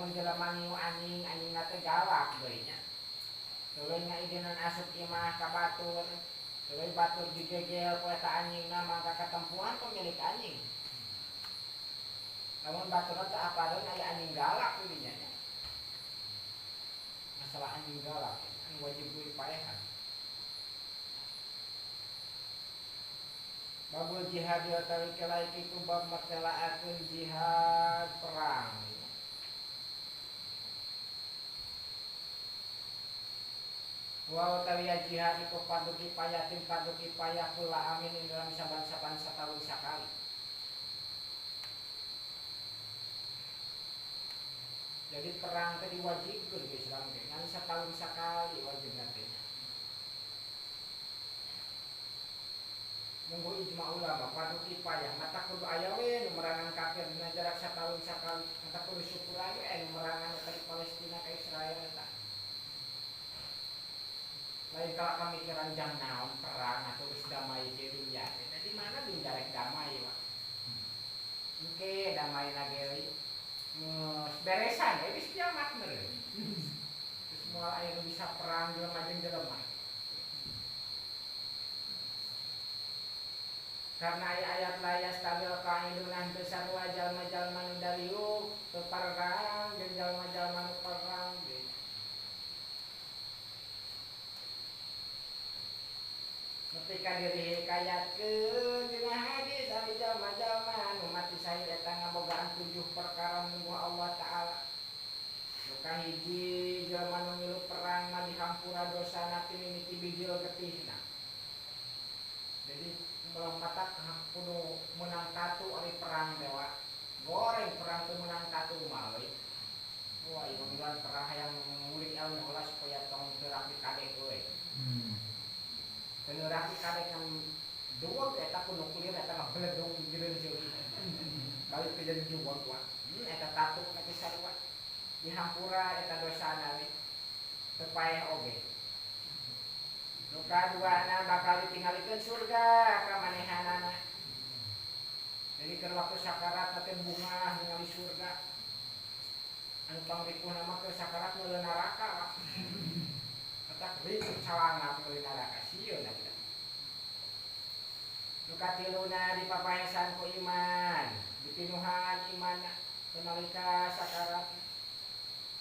lamun jelema ngiu anjing teh galak deui nya. Tuluy ngaideunana asup imah ka batur. Tuluy batur digegel ku eta anjingna mangka katempuan pemilik anjing. Lamun baturna teu apareun aya anjing galak di dinya nya. Masalah anjing galak anu wajib kudu dipaehan. Babul jihad ya tawi kalaik itu bab mertelaakeun jihad perang. Wa tawi jihad iku paduki payatin paduki payah kula amin dalam saban-saban satahun sakali. Jadi perang teh diwajibkeun ke Islam teh ngan satahun sakali wajibna teh. Munggo ijma ulama paduki payah mata kudu aya we nu merangan kafir dina jarak satahun sakali mata kudu syukuran we nu merangan dari Palestina ka Israel eta. Lain kalau kamikiran jang naon perang atau wis damai ke dunya teh. Di mana dunya rek damai wa. Engke damai na ge beresan we wis kiamat meureun. Terus moal aya nu bisa perang jelema jeung jelema. Karena ayat layas tabil kaidunah besar wajal majal manu dariu peperang jeung jalma-jalma manu perang ge. Ketika diri hikayatkeun dina hadis ari jalma-jalma anu mati syahid eta ngabogaan 7 perkara munggu Allah taala. Nu kahiji jalma nu milu perang mah dihampura dosana ti mimiti bijil getihna. Jadi belum mata kudu menang tatu ari perang dewa goreng perang teu menang tatu mah we. Wah ieu bilang perang hayang ngulik ilmu heula supaya tong teu rapi kadek we. Teu rapi kadek kan duog eta kudu kulir eta mah beledung gireun ceuli. Balik ke jadi duog wa. Eta tatu lagi sarua. Dihampura eta dosana we. Teu paeh oge. Nu kaduana bakal ditinggalikeun surga ka manehanana. Jadi keur waktu sakarat teh bunga ningali surga. Anu pangripuhna mah keur sakarat meuleun neraka. Eta ribut calana meuleun neraka sieun eta. Nu katiluna dipapahesan ku iman, dipinuhan imanna nalika sakarat.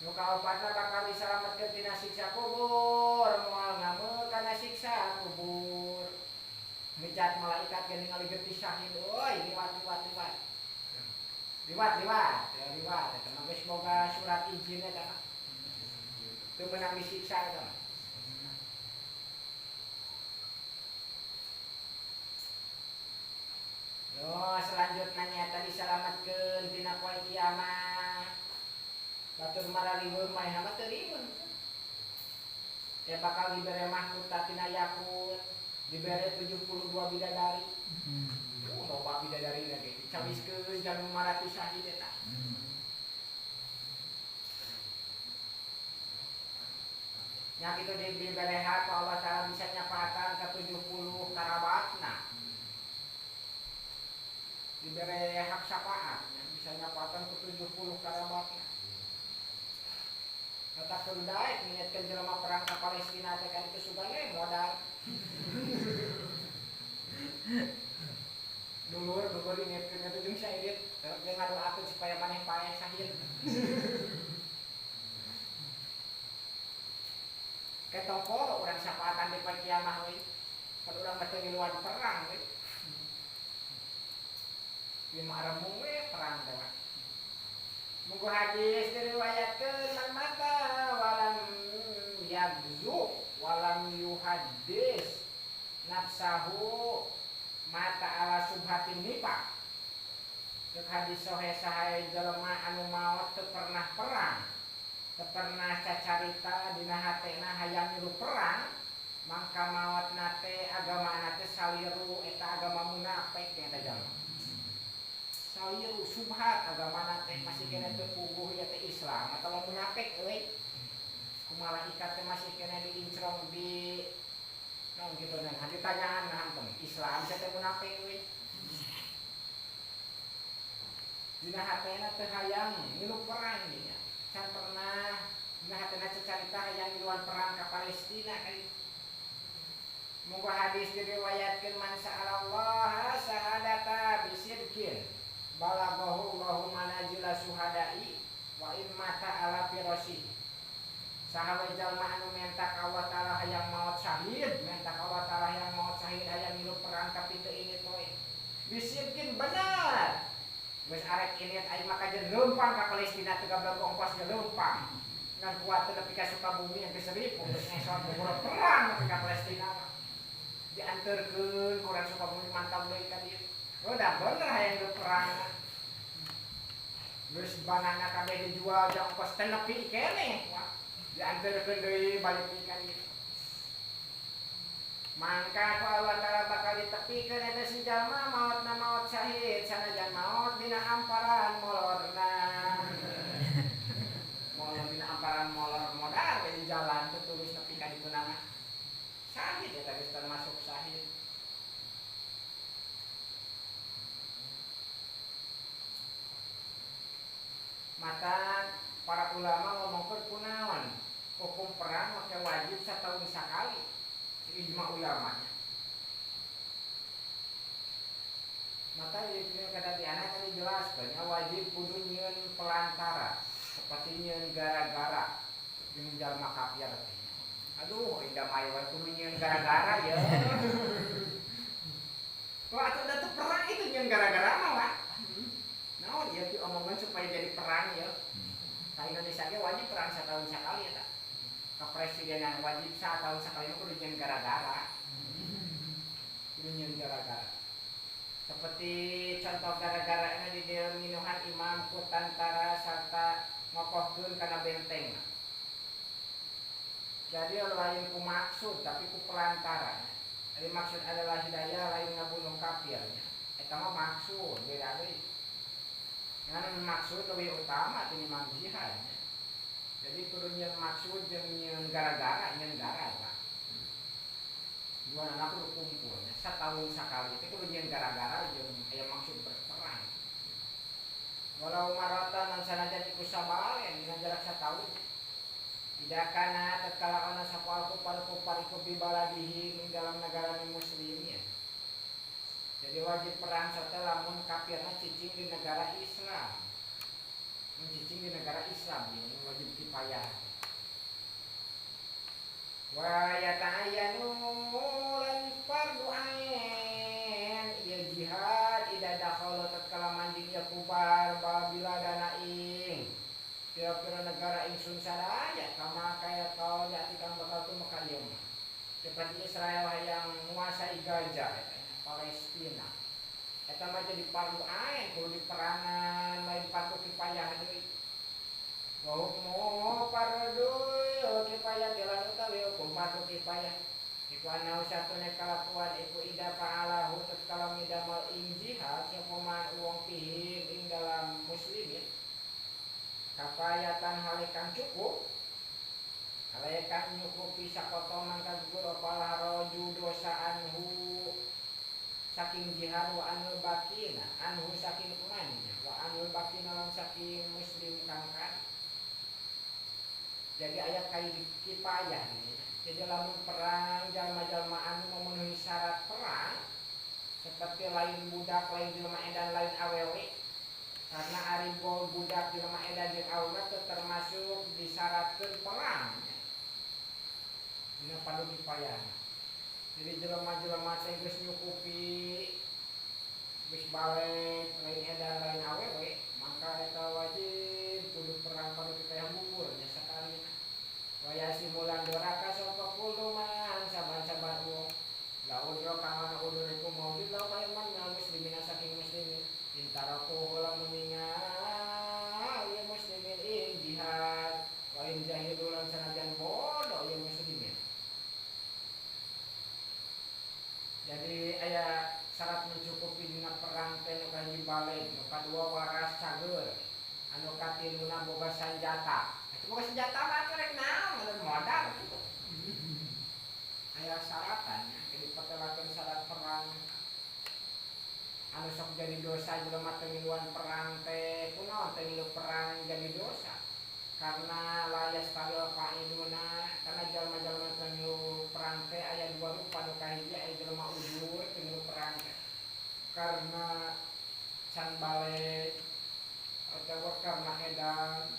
Nu kaopatna bakal disalametkeun tina siksa kubur moal ngameu kana siksa kubur. Ngecat malaikat ge ningali getih syahid euy liwat. Liwat eta mah geus boga surat izin eta mah. Teu meunang disiksa eta mah. Yo selanjutna nyaeta disalametkeun tina poe kiamat. Batur marariweung mah mah teu riweung. Ya bakal dibere mahkota tina yakut, dibere 72 bidadari. Loba bidadari lagi. Dicawiskeun jalma marati syahid eta. Nya kitu dibere hak Allah Taala bisa nyapaatan ka 70 karabatna. Dibere hak syafaat, bisa nyapaatan ke 70 karabatna. Kata kendai niatkeun jelema perang ka Palestina teh kan itu sugane modal. Dulur niatkeun eta jeung syahid, terus ge ngadoakeun supaya maneh paeh syahid. Ketoko urang syafaatan di poe kiamah we. Pan urang teh ngiluan perang we. Ieu mah aremung we perang teh. Munggu hadis diriwayatkeun man mata walam yagzu walam yuhaddis nafsahu mata ala subhatin nifaq. Ceuk hadis sahih sahae jelema anu maot teu pernah perang, teu pernah cacarita dina hatena hayang milu perang, mangka maotna teh agamana teh saliru eta agama munafik eta jalma. Saliru subhat agamana teh masih kena teu puguh ieu teh Islam atawa munafik euy. Ku malaikat teh masih kena diincrong di naon kitu nan ditanyaan hanteun Islam teh munafik euy. Dina hatena teu hayang milu perang nya. Can Muga hadis diriwayatkeun man sa'alallaha sahadata bisidqin balaghahu Allahu manazila suhada'i wa in mata ala firasih. Sahawe jalma anu mentak Allah taala hayang maot syahid, mentak Allah taala hayang maot syahid hayang ngilu perang tapi teu init we. Bisidqin bener. Geus arek init aing maka jeung leumpang ka Palestina teu gablek ongkos ge leumpang. Ngan kuat teu nepi ka Sukabumi yang geus seribu geus ngesot perang nepi ka Palestina mah. Dianterkeun ku urang Sukabumi mantap deui ka dieu. Udah bener hayang ngilu perang. Geus banana kabeh dijual jeung ongkos teu nepi keneh. Dianterkeun deui balik ka dieu. Mangka ku Allah taala bakal ditepikeun eta si jalma maotna maot syahid sanajan maot dina amparan molorna. Molor dina amparan molor modar di jalan teu tulis nepi ka ditu nama. Syahid eta geus termasuk syahid. Mata para ulama ngomongkeun kunaon? Hukum perang make wajib satahun sakali. Ijma ulamanya. Maka ieu kada diana tadi jelaskeun wajib kudu nyieun pelantara seperti nyieun gara-gara jeung jalma kafir teh. Aduh, indah mah wae kudu nyieun gara-gara ya. Kok atuh da teu perang itu nyieun gara-gara mah wa. Naon ieu diomongan supaya jadi perang ya. Ka Indonesia ge wajib perang satahun sakali eta. Kepresidenan wajib satahun sakali itu kudu nyeun gara-gara. Kudu nyeun gara-gara. Seperti contoh gara-garana di dalam minuhan imam kutantara serta ngokohkeun kana benteng. Jadi lain ku maksud tapi ku pelantara. Jadi maksud adalah hidayah lain ngabunuh kafirnya. Eta mah maksud beda deui. Ngan maksud lebih utama tinimbang jihad. Jadi kudu nyeun maksud jeung nyeun gara-gara nyeun gara Pak. Dua anak kudu kumpul satahun sakali teh kudu nyeun gara-gara jeung aya maksud berperang. Walau maratan sanajan iku sabalen dina jarak satahun. Tidak kana tatkala ana sapoal kufar iku bibaladihi ing dalam negara muslimin. Jadi wajib perang sarta lamun kafirna cicing di negara Islam. Mencicing di negara Islam ini wajib kifayah. Wa yata'ayyanu lan fardu ain ya jihad ida dakhala tatkala manjing ya kubar babila dana ing kira-kira negara ingsun sadaya kama kaya kau jati kang bakal tumeka ieu mah. Seperti Israel yang menguasai Gaza Palestina. Eta mah jadi fardu ain kudu diperangan lain fardu kifayah deui. Wa hukmu fardu kifayah tilan utawi hukum fardu kifayah. Iku ana usatune kalakuan iku ida fa'alahu tatkala midamal ing jihad sapa man wong pihim ing dalam muslimin. Kafayatan halekan cukup. Halekan nyukupi sakotoman kagugur apalah roju dosa anhu saking jihad wa anul bakina anhu saking umannya wa anul bakina lan saking muslim kangkan. Jadi ayat kai kifayah ini. Jadi lamun perang jalma-jalma anu memenuhi syarat perang seperti lain budak lain jelema edan lain awewe karena aribol budak jelema edan jeung awewe termasuk disyaratkeun perang. Dina padu kifayah. Jadi jelema-jelema teh geus nyukupi geus balik lain edan lain awewe maka eta wajib kudu perang padu kifayah gugur nya sakali. Waya simulan doraka sapa kuluman saban-saban wong la udro kamana udro iku maujud la kaya man muslimin saking muslimin intaraku lamun ningal ya muslimin ing jihad wa in jahilulan sanajan bodoh ya muslimin. Jadi aya syarat mencukupi dina perang teh nu kahiji balik, nu kadua waras cager, anu katiluna boga sanjata. Itu boga senjata mah rek naon, ada modal gitu. Aya syaratannya, jadi patelakeun syarat perang. Anu sok jadi dosa jelema teu ngiluan perang teh kunaon teh ngilu perang jadi dosa. Karena layas tadil qaiduna, karena jalma-jalma teu ngilu perang teh aya dua rupa nu kahiji atau karena edan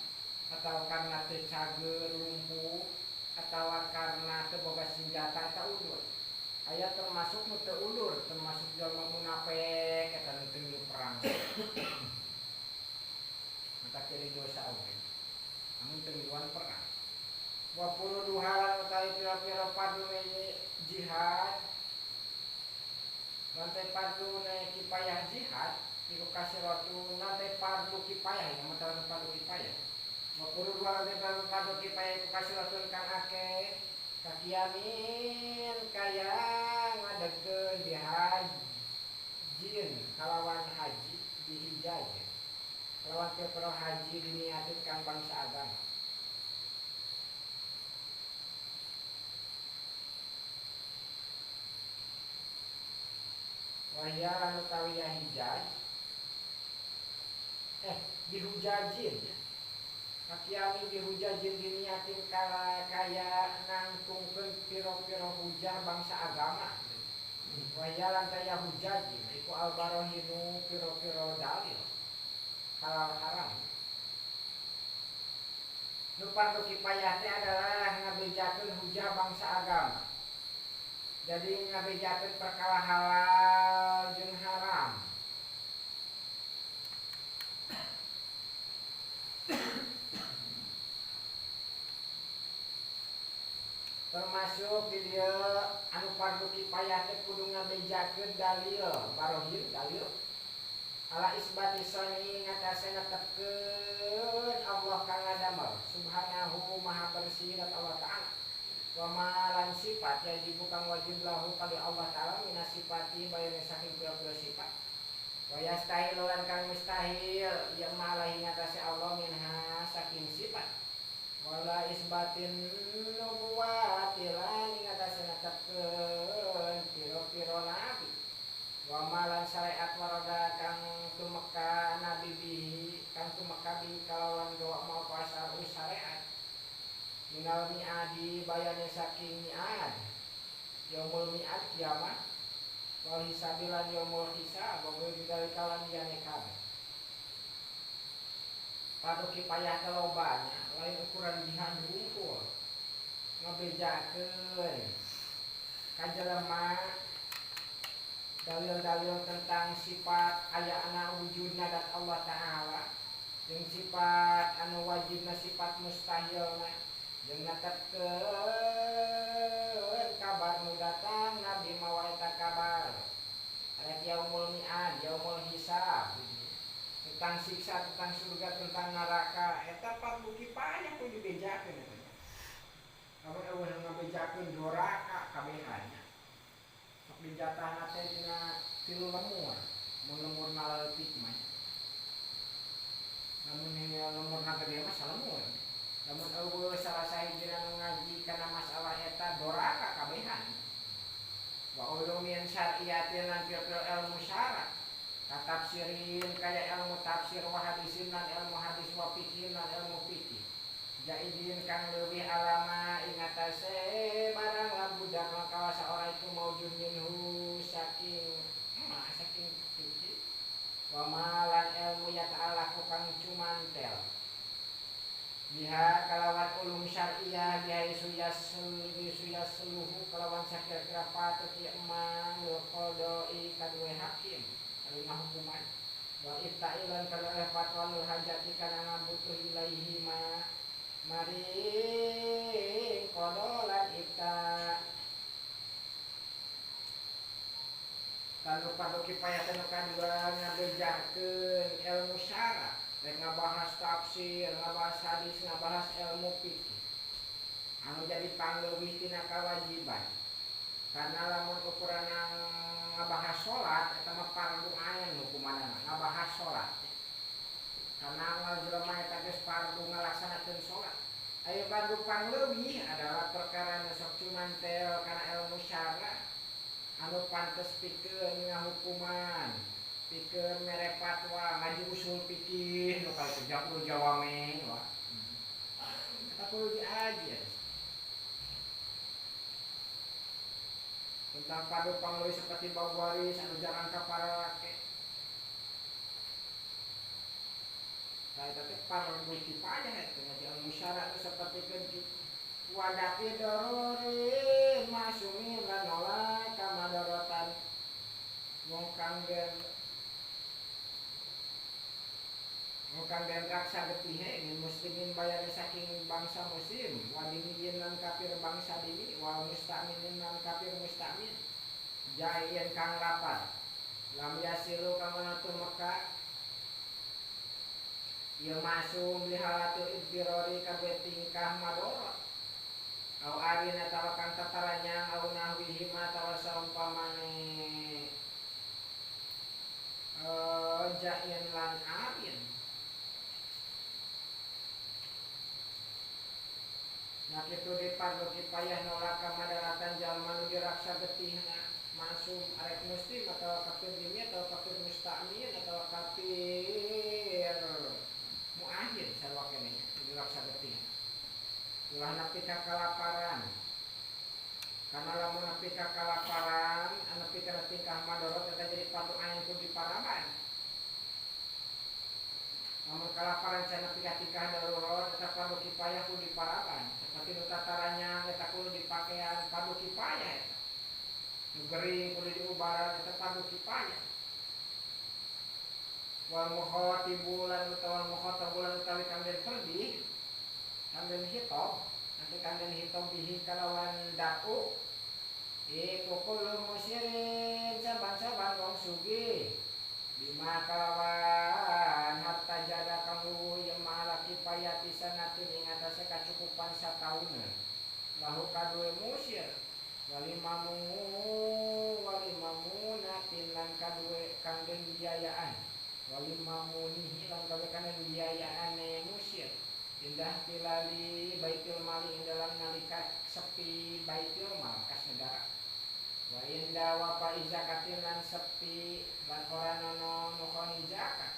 atau karena teu cager lumpuh atau karena teu boga senjata eta ulur. Aya termasuk nu teu ulur, termasuk jalma munafik eta nu teu ngilu perang. Maka kiri dosa oge. Amun teu ngiluan perang. Wa puruduhalan utawi pira-pira padune jihad. Lantai fardu na kifayah jihad iku kasiratu lantai fardu kifayah ya mata fardu kifayah. Wa puruduhalan lantai fardu kifayah iku kasiratu kang akeh kakiamin kaya ngadegeun jihad jin kalawan haji dihijaj. Kalawan pira haji diniatin kang bangsa agama. Wahya lan utawi hijaj dihujajin kakiami dihujajin diniatin kala kaya nangtungkeun pira-pira hujah bangsa agama. Wahya lan kaya hujajin iku albarohinu pira-pira dalil halal haram. Nu fardu kifayah teh adalah ngabejakeun hujah bangsa agama. Jadi ngabejakeun perkara halal jeung haram. Termasuk di dieu anu fardu kifayah teh kudu ngabejakeun dalil, barohin dalil. Ala isbati sani ngatase netepkeun Allah kang ngadamel subhanahu maha bersih dan Allah Ta'ala. Wa malan sifat yajibu kang wajib lahu kali Allah Ta'ala minas sifati bayane saking pira-pira sifat. Wa yastahil lan kang mustahil ya malahi ngatasi Allah minha saking sifat. Wala isbatin nubuwati lan ngatasi netepkeun pira-pira nabi. Wa malan syariat warada kang tumeka nabi bihi kang tumeka bihi kalawan gawa mau pasar syariat. Minal mi'adi bayane saking mi'ad yaumul mi'ad kiamat wal hisabilan yaumul hisab wa bidal kalan yane kabeh. Fardu kifayah teh lobana lain ukuran jihad hungkul ngabejakeun kajelema dalil-dalil tentang sifat ayana wujudna dat Allah Ta'ala jeung sifat anu wajibna sifat mustahilna. Jeung netepkeun kabar nu datang nabi mawa eta kabar arek yaumul mi'ad yaumul hisab tentang siksa tentang surga tentang neraka eta fardu kifayah kudu dibejakeun eta kamu eueuh ngabejakeun doraka kabehannya sok dijatahna teh dina 3 lemur mun lemurna leutik mah namun lemurna gede mah salemur. Namun eueuh salah sahijina nu ngaji kana masalah eta doraka kabehan. Wa ulumin syar'iyatin lan pira-pira ilmu syara. Katafsirin kaya ilmu tafsir wa hadisin lan ilmu hadis wa fikih lan ilmu fikih. Jaidin kang leuwih alama ingatase barang labudak kawasa ora itu maujud minhu saking fikih. Wa malan ilmu ya ta'ala kang cumantel. Biha kalawan ulum syar'iyah biha suyas seluhu kalawan sakira-kira patut iman qadai kadue hakim anu hukuman wa iftailan kalaulah fatwa lul hajati kana ngabutuh ilaihi ma mari qadolan ita kanu fardu kifayah teh kadua ngabejakeun ilmu syara. Ngabahas tafsir, ngabahas hadis, ngabahas ilmu fikih. Anu jadi pangleuwih tina kawajiban. Karena lamun ukuran ngabahas salat eta mah fardu ain hukumanana ngabahas salat. Karena amal jelema eta geus fardu ngalaksanakeun salat. Aya fardu pangleuwih adalah perkara nu sok cumantel kana ilmu syara. Anu pantes pikeun ngahukuman. Pikeun mere fatwa ngaji usul fikih nu kali kerja kudu jawame wah. Eta kudu diaji. Tentang fardu pangleuwih seperti bab waris anu jarang ka para laki. Saya tadi fardu kifayah itu yang musyarat seperti keji wadapi dorori masumi lan nolak kamadorotan wong kang den raksa getihe ingin muslimin bayar saking bangsa muslim wadiniyin lan kafir bangsa dini wal mustaminin lan kafir mustamin jaien kang lapar lam yasilu kamanatu Mekah ieu masum lihalatul ibtirori kabeh tingkah madorot au arina tawa kang tataranya au nahwihi ma tawa saumpamane jaien lan arin nak itu di fardu kifayah nolak kamadaratan jalma nu diraksa getihna masum arek muslim atau kafir dini atau kafir musta'min atau kafir mu'ahid sarwa kene diraksa getih ulah nepi ka kalaparan karena lamun nepi ka kalaparan nepi ka tingkah madorot eta jadi fardu ain kudu diparaban lamun kalaparan can nepi ka tingkah darurat eta fardu kifayah kudu diparaban seperti nu tatarannya eta kudu dipakean fardu kifayah eta gering kudu diubaran eta fardu kifayah wal mukhatibulan utawa mukhatabulan utawi kang den perdi kang den hitop nanti kang den hitop bihi kalawan daku kullu musyirin saban-saban wong sugih bima kalawan hatta jaga kang luhur yang ma'ala kifayati sanatin ing atase kacukupan satahunan lahu kadue musyir walimamu natin lan kadue kang den biayaan walimamu nihi lan kadue kang den biayaan musyir indah tilali baitul mali ing dalam nalika sepi baitul mal kas negara wa inda wa fa zakatin lan sepi lan ora nono nukhoni zakat.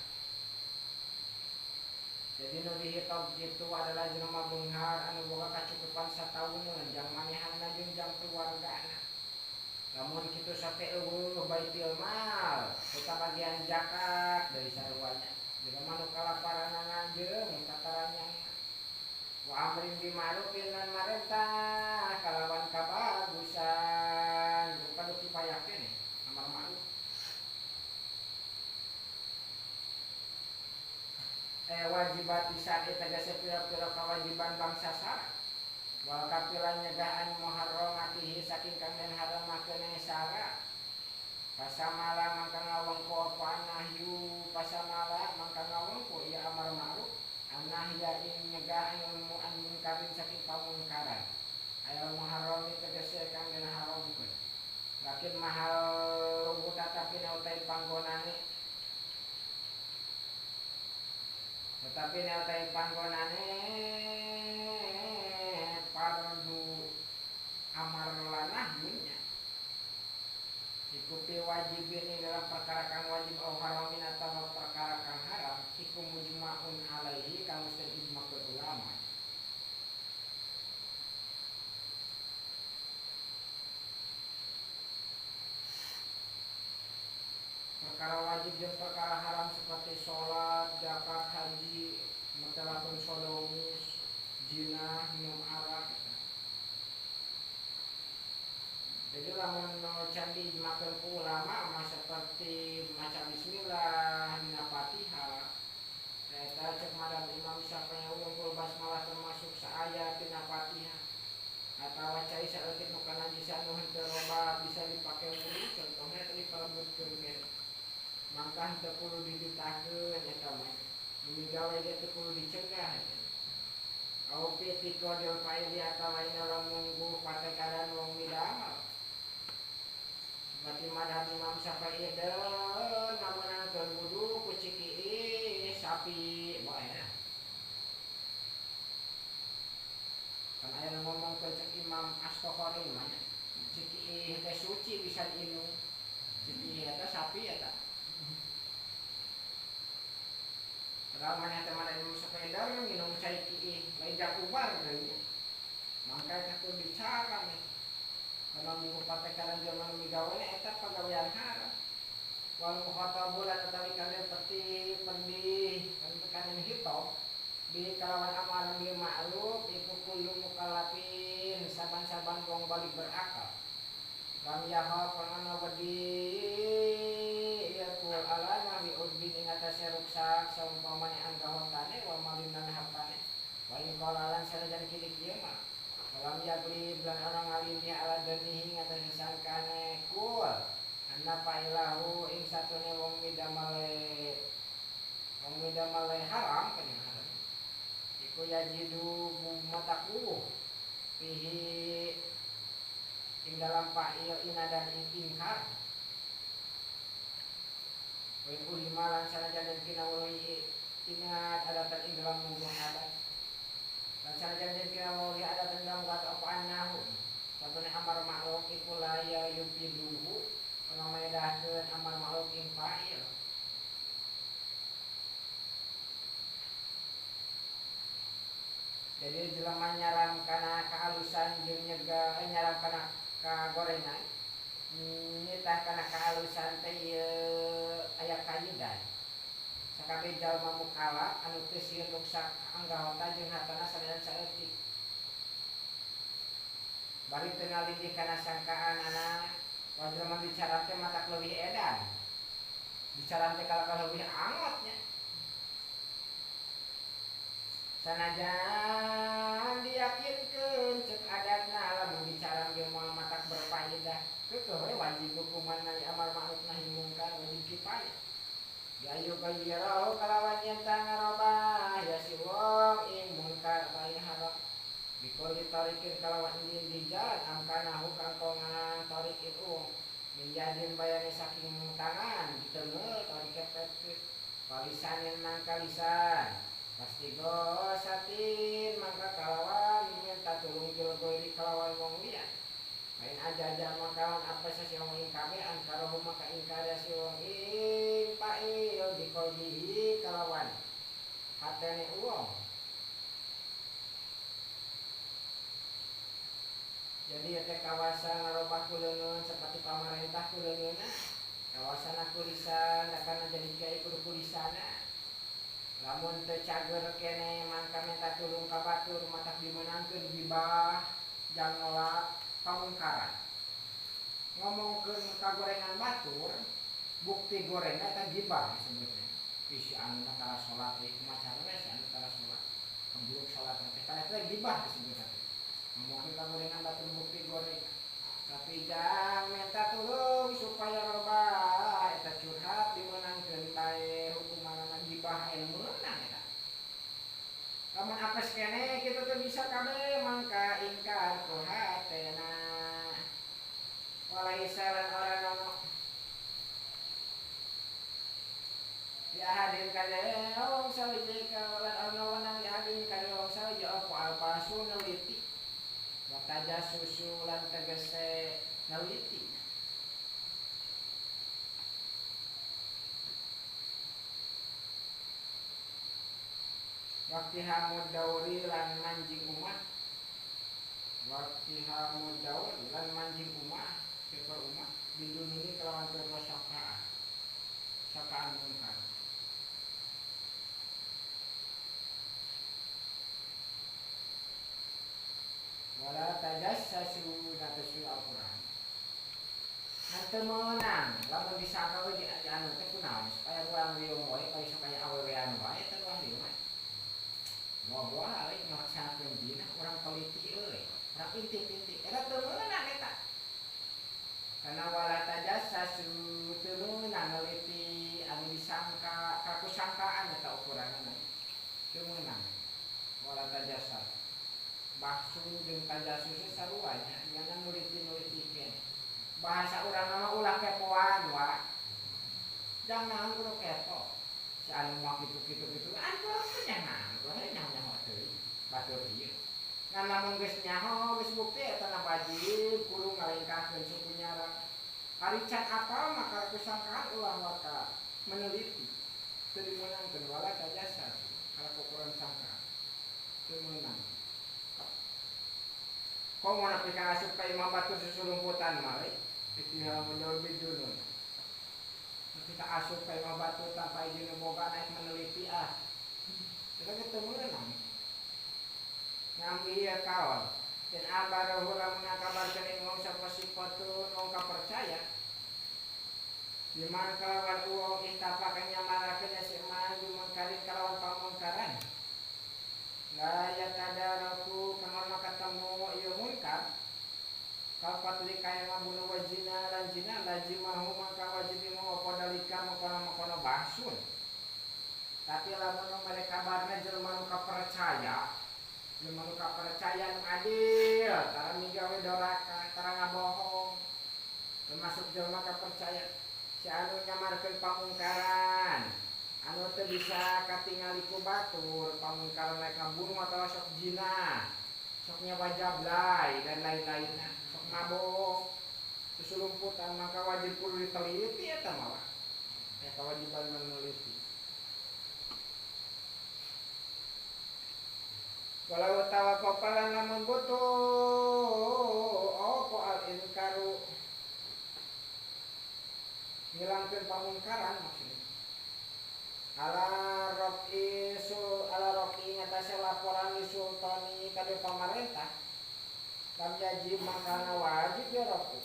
Jadi nu dihitung gitu adalah jelema beunghar anu boga kacukupan satahunan jang manehanna jeung jang keluargana. Lamun kitu sate eueuh baitul mal eta bagian zakat dari sarwanya. Jelema nu kalaparan jeung tataranya wa amrin bi ma'rufin lan marentah kalawan kabagusan bukan dipayakeun amar ma'ruf wajibat isa'at tegese pira-pira kewajiban bangsa syarat wal kafilan nyegaan muharramatihi saking kang den haramakeun syarat pasamala mangka ngawengko apa nahyu pasamala mangka ngawengko ieu amar ma'ruf nahya ing nyegah ilmu an munkarin saking pamungkaran ayal muharram tegese kang den haramkeun lakin mahal tetapi nautai panggonane fardu amar lanahyunya ikuti wajibin ing dalam perkara kang wajib au haramin atau perkara kang haram iku mujma'un alaihi kang mesti ijma' ulama. Perkara wajib dan perkara haram seperti sholat, zakat, haji, metelapun sodomi, zina, minum arak. Jadi lamun candi makan ulama mah seperti macam bismillah, dina Fatihah. Eta cek madhab Imam Syafi'i unggul basmalah termasuk saayat dina Fatihah. Atau cai saeutik nu kana jisan nu henteu loba bisa dipake wudu contohnya tadi palebutkeun ge. Mangka henteu kudu diditakeun eta mah. Mun gawe ge teu kudu dicegah. Au pitiko dil faili atawa ina lamun patekaran wong midamal. Seperti madhab Imam Syafi'i namunangkeun wudu ku ciki sapi bae. Kan aya ngomong ke cek Imam Astokhari mah ciki teh suci bisa diinum. Ciki eta sapi eta. Padahal mana teh mana Imam Syafi'i minum cai ki lain jak ubar deui. Mangka eta kudu dicara nih. Karena minggu patekaran zaman migawe eta pagawean haram. Wal mukhatabulan utawi kalian peti pendih kan tekanan hito bi kalawan amar bil ma'ruf iku kullu mukallafin saban-saban wong balik berakal lam yahal pangan wedi ya kul alama bi udbin ing atase ruksak saumpamane anggahontane wa malindan hartane wa in qalalan sanajan kilik ieu mah lam yagli lan ana ngalindih ala denihi ing atase sangkane kul anna fa'ilahu ing satune wong midamale haram kan haram iku yajidu mataku fihi ing dalam fa'il inadan ingkar wa in ulima lan sanajan den kinawuli ingat adatan ing dalam munggung adat lan sanajan den kinawuli adatan dalam kata apa annahu satune amar ma'ruf iku la ya yubiduhu namanya dahkeun amar ma'ruf ing fa'il jadi jelema nyaram kana kehalusan jeung nyegah nyaram kana kagorengan nyitah kana kehalusan teh aya kaidah sakabeh jalma mukallaf anu teu sieun ruksak anggahota jeung hartana sanean saeutik bari teu ngalindih kana sangkaan anak wajraman bicara teh matak leuwih edan bicara teh kalau leuwih angotnya sanajan diyakinkeun cek adatna lamun bicara ge moal matak berfaedah keueuh we wajib hukuman nari amar ma'ruf nahi mungkar wajib kifayah ya ayu kayira kalawan yen tangarobah ya si wong ing mungkar bae haram bikul ditarikin kalawan indin di jalan amkana hukang kongan tarikin menjadin bayani saking tangan ditengel tarik kepet kalisanin nang kalisan pasti gosatin maka kalawan minta tulung kilgoiri kalawan wong liat main aja makawan apa sih wong ing kabeh angkaro maka ingkara si wong ing pail dikoldihi kalawan hatene uang. Jadi teh kawasan ngarobah kuleungeun seperti pamarentah kuleungeunna kawasan kulisan akan jadi kiai kudu kulisana lamun teu cager kene mangka minta tulung ka batur matak dimeunangkeun gibah jang nolak pamungkaran ngomongkeun kagorengan batur bukti gorengna eta gibah disebutna isi anu tara salat ieu kumaha we si anu tara salat keburuk salat teh kana teh gibah disebutna ngomongkeun kagorengan batur bukti goreng tapi jangan minta tulung supaya robah eta curhat dimeunangkeun tae hukumanna gibah anu meunang eta lamun apes kene kitu teh bisa kabeh mangka ingkar ku hatena walaisa lan ora nono ya hadin kade wong sawiji kawalan ana wenang ya hadin kade wong sawiji apa alpasu neliti wataja susu lan tegese neliti wakti hamud dauri lan manjing umat wakti hamud dauri lan manjing umat kekor umat bidun ini kelawan perwa sakaan mungkar wala tajassasu natasu Al-Qur'an nanti menang lamun disangka we di anu teh kunaon supaya ruang liung wae kaya supaya awewean wae teh ruang liung buah-buah euy ngelaksanakeun dina urang teliti euy urang intip-intip eta teu meunang eta kana wala tajassasu teu meunang neliti anu disangka kakusangkaan eta ukuranna teu meunang wala tajassasu bahsun jeung tajassus sarua nya jangan nuliti-nulitikeun bahasa urang mah ulah kepoan wa jangan kudu kepo si anu mah kitu-kitu anu teh nyaho we nyaho teuing batur ieu ngan lamun geus nyaho geus bukti eta na wajib kudu ngalengkahkeun suku nyarang ari can apal maka kusangkaan ulah waka meneliti teu dimeunangkeun wala tajassus kana ukuran sangka teu meunang kok mau napikan asup ka imam batur susulumputan mah istilah menjauh bidunun kita asup ka imam batur tanpa izin boga naik meneliti kita ketemu nang ngambil kawan dan abarohu lamun ngakabarkeun ing wong sapa sipatun wong kapercaya liman kalawan uang itapa kang nyamarakeun si man dimungkarin kalawan pamungkaran la yatadaraku kang ora ketemu ieu munkar kalpatli kaya ngabunuh wajina lan jina lajimahu maka wajib mau apa dalika mengkono basun tapi lamun mereka kabarna jelema nu kapercaya nu adil tara migawe doraka tara ngabohong termasuk jelema kapercaya si anu nyamarkeun pamungkaran anu teu bisa katingali ku batur pamungkaran naik ngabunuh atawa sok zina sok nyawa jablay dan lain-lainna sok mabok susulumputan maka wajib kudu diteliti eta mah kewajiban meneliti walau tawakopalan namun butuh opo al inkaru ngilangkeun pamungkaran maksudnya ala roki ngatasé laporan di sultani kade pamarentah lam yajib makana wajib ya roku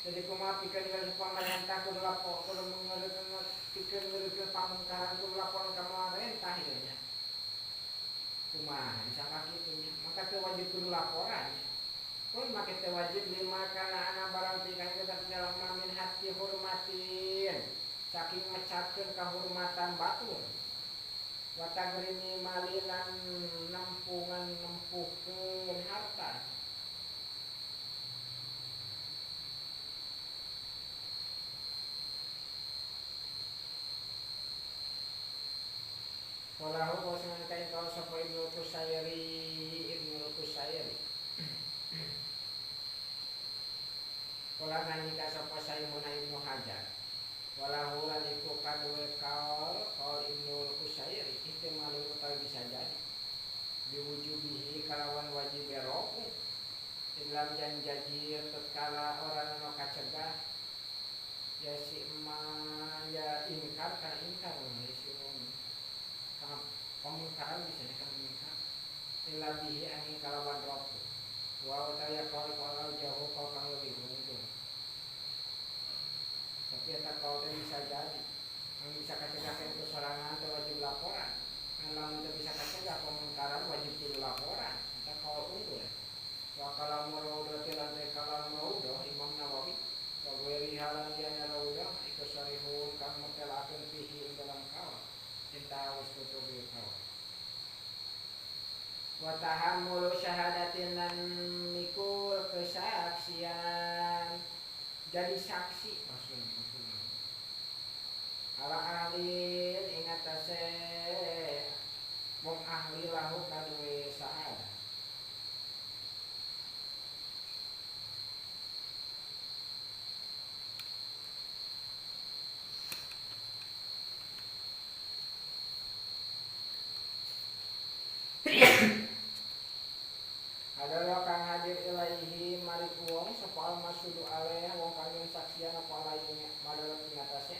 jadi kumaha pikeun ka pamarentah kudu lapor kudu ngeureun pikeun pamungkaran kudu laporan ka pamarentah ieu nya kumaha misalkan kitu nya maka teu wajib kudu laporan pun make teu wajib lima kana ana barang pikan kita dalam mamin hati hormatin saking mecatkeun kahormatan batur wa tagrini malilan nempuhkeun harta walahu wasangan kain kau sapa Ibnu Qusayri kala nalika sapa Sayyiduna Ibnu Hajar walahu lan iku kaduwe kaul Ibnu Qusayri ihtimalu utawi bisa jadi diwujubihi kalawan wajib roku ilam jan jajir tatkala orang anu kacegah ya si emak ya ingkar kana ingkar ya si karena pemungkaran bisa kan ingkar illa bihi angin kalawan roku wa utaya kaul jauh kau kang lebih untung tapi eta kaul bisa jadi yang bisa kacegah itu sorangan atau wajib laporan yang bisa kacegah pemungkaran wajib kudu laporan eta kaul unggul wa kalam raudah lantai kalam raudah Imam Nawawi wa ghairi halan diana raudah iku sarihun kang mutelakeun fihi dalam kaul cinta wis tutupi kaul wa tahammulu syahadatin lan mikul kesaksian jadi saksi maksudnya ala ahlin ingatase wong ahli lahu kaduwe syahadat adalah kang hadir ilaihi marik wong sapa masudu aleh wong kang saksian apa lainnya madarat ingatase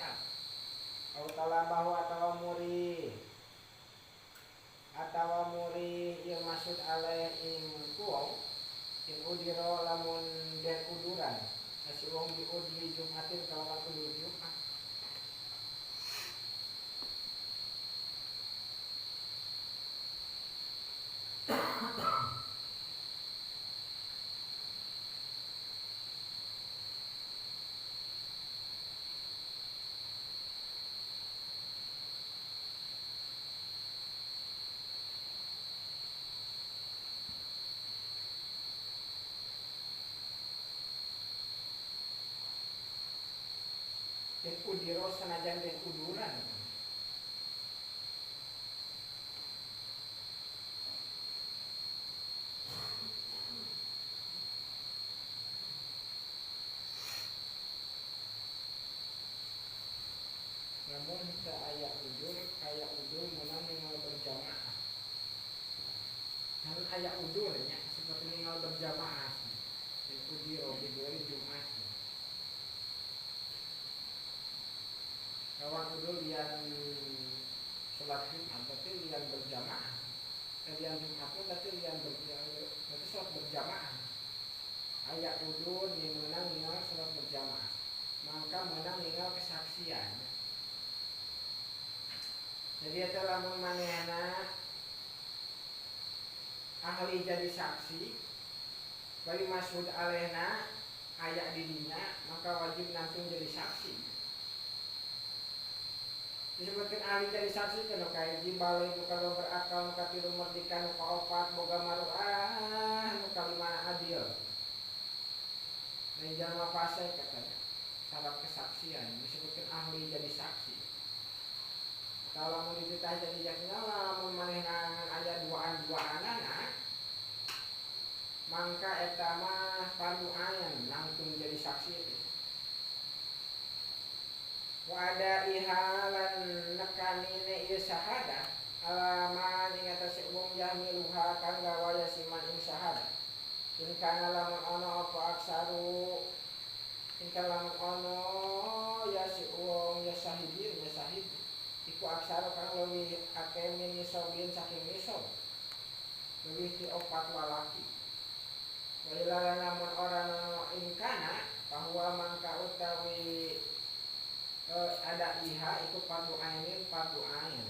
au talabahu atawa muri ieu maksud aleh ing wong in udiro lamun den uduran si wong diudri Jumatin kalawan udur Jumat den udiro sanajan den uduran namun teu aya udur kaya udur meunang ningal berjamaah kan aya udurnya seperti ningal berjamaah den udiro di Jumat kawan udul yang sholat Jumat berarti yang berjamaah. Yang Jumat itu berarti yang berarti sholat berjamaah. Ayat udul yang menang ninggal sholat berjamaah. Maka menang ninggal kesaksian. Jadi itu lamun manehna ahli jadi saksi bari masud alehna aya didinya maka wajib langsung jadi saksi. Disebutkan ahli jadi saksi kana kaiji balai nu kalau berakal nu katilu merdeka nu kaopat boga maruah nu kalima adil. Lain jalma fasik katanya. Syarat kesaksian disebutkan ahli jadi saksi. Kalau mau dititah jadi jakna lamun manehna aya duaan-duaanana mangka eta mah fardu ain langsung jadi saksi itu. Wa ada ihalan nekanine ieu syahadah alaman ing atase umum yahmiluha kang gawaya siman ing syahadah. In kana lamun ana apa aksaru in kana lamun ana ya si wong ya syahidin ya syahid iku aksaru kang leuwih akeh min nisobin saking nisob leuwih ti 4 lalaki. Wailah namun orang ingkana bahwa mangka utawi ada iha itu fardu ainin fardu ain.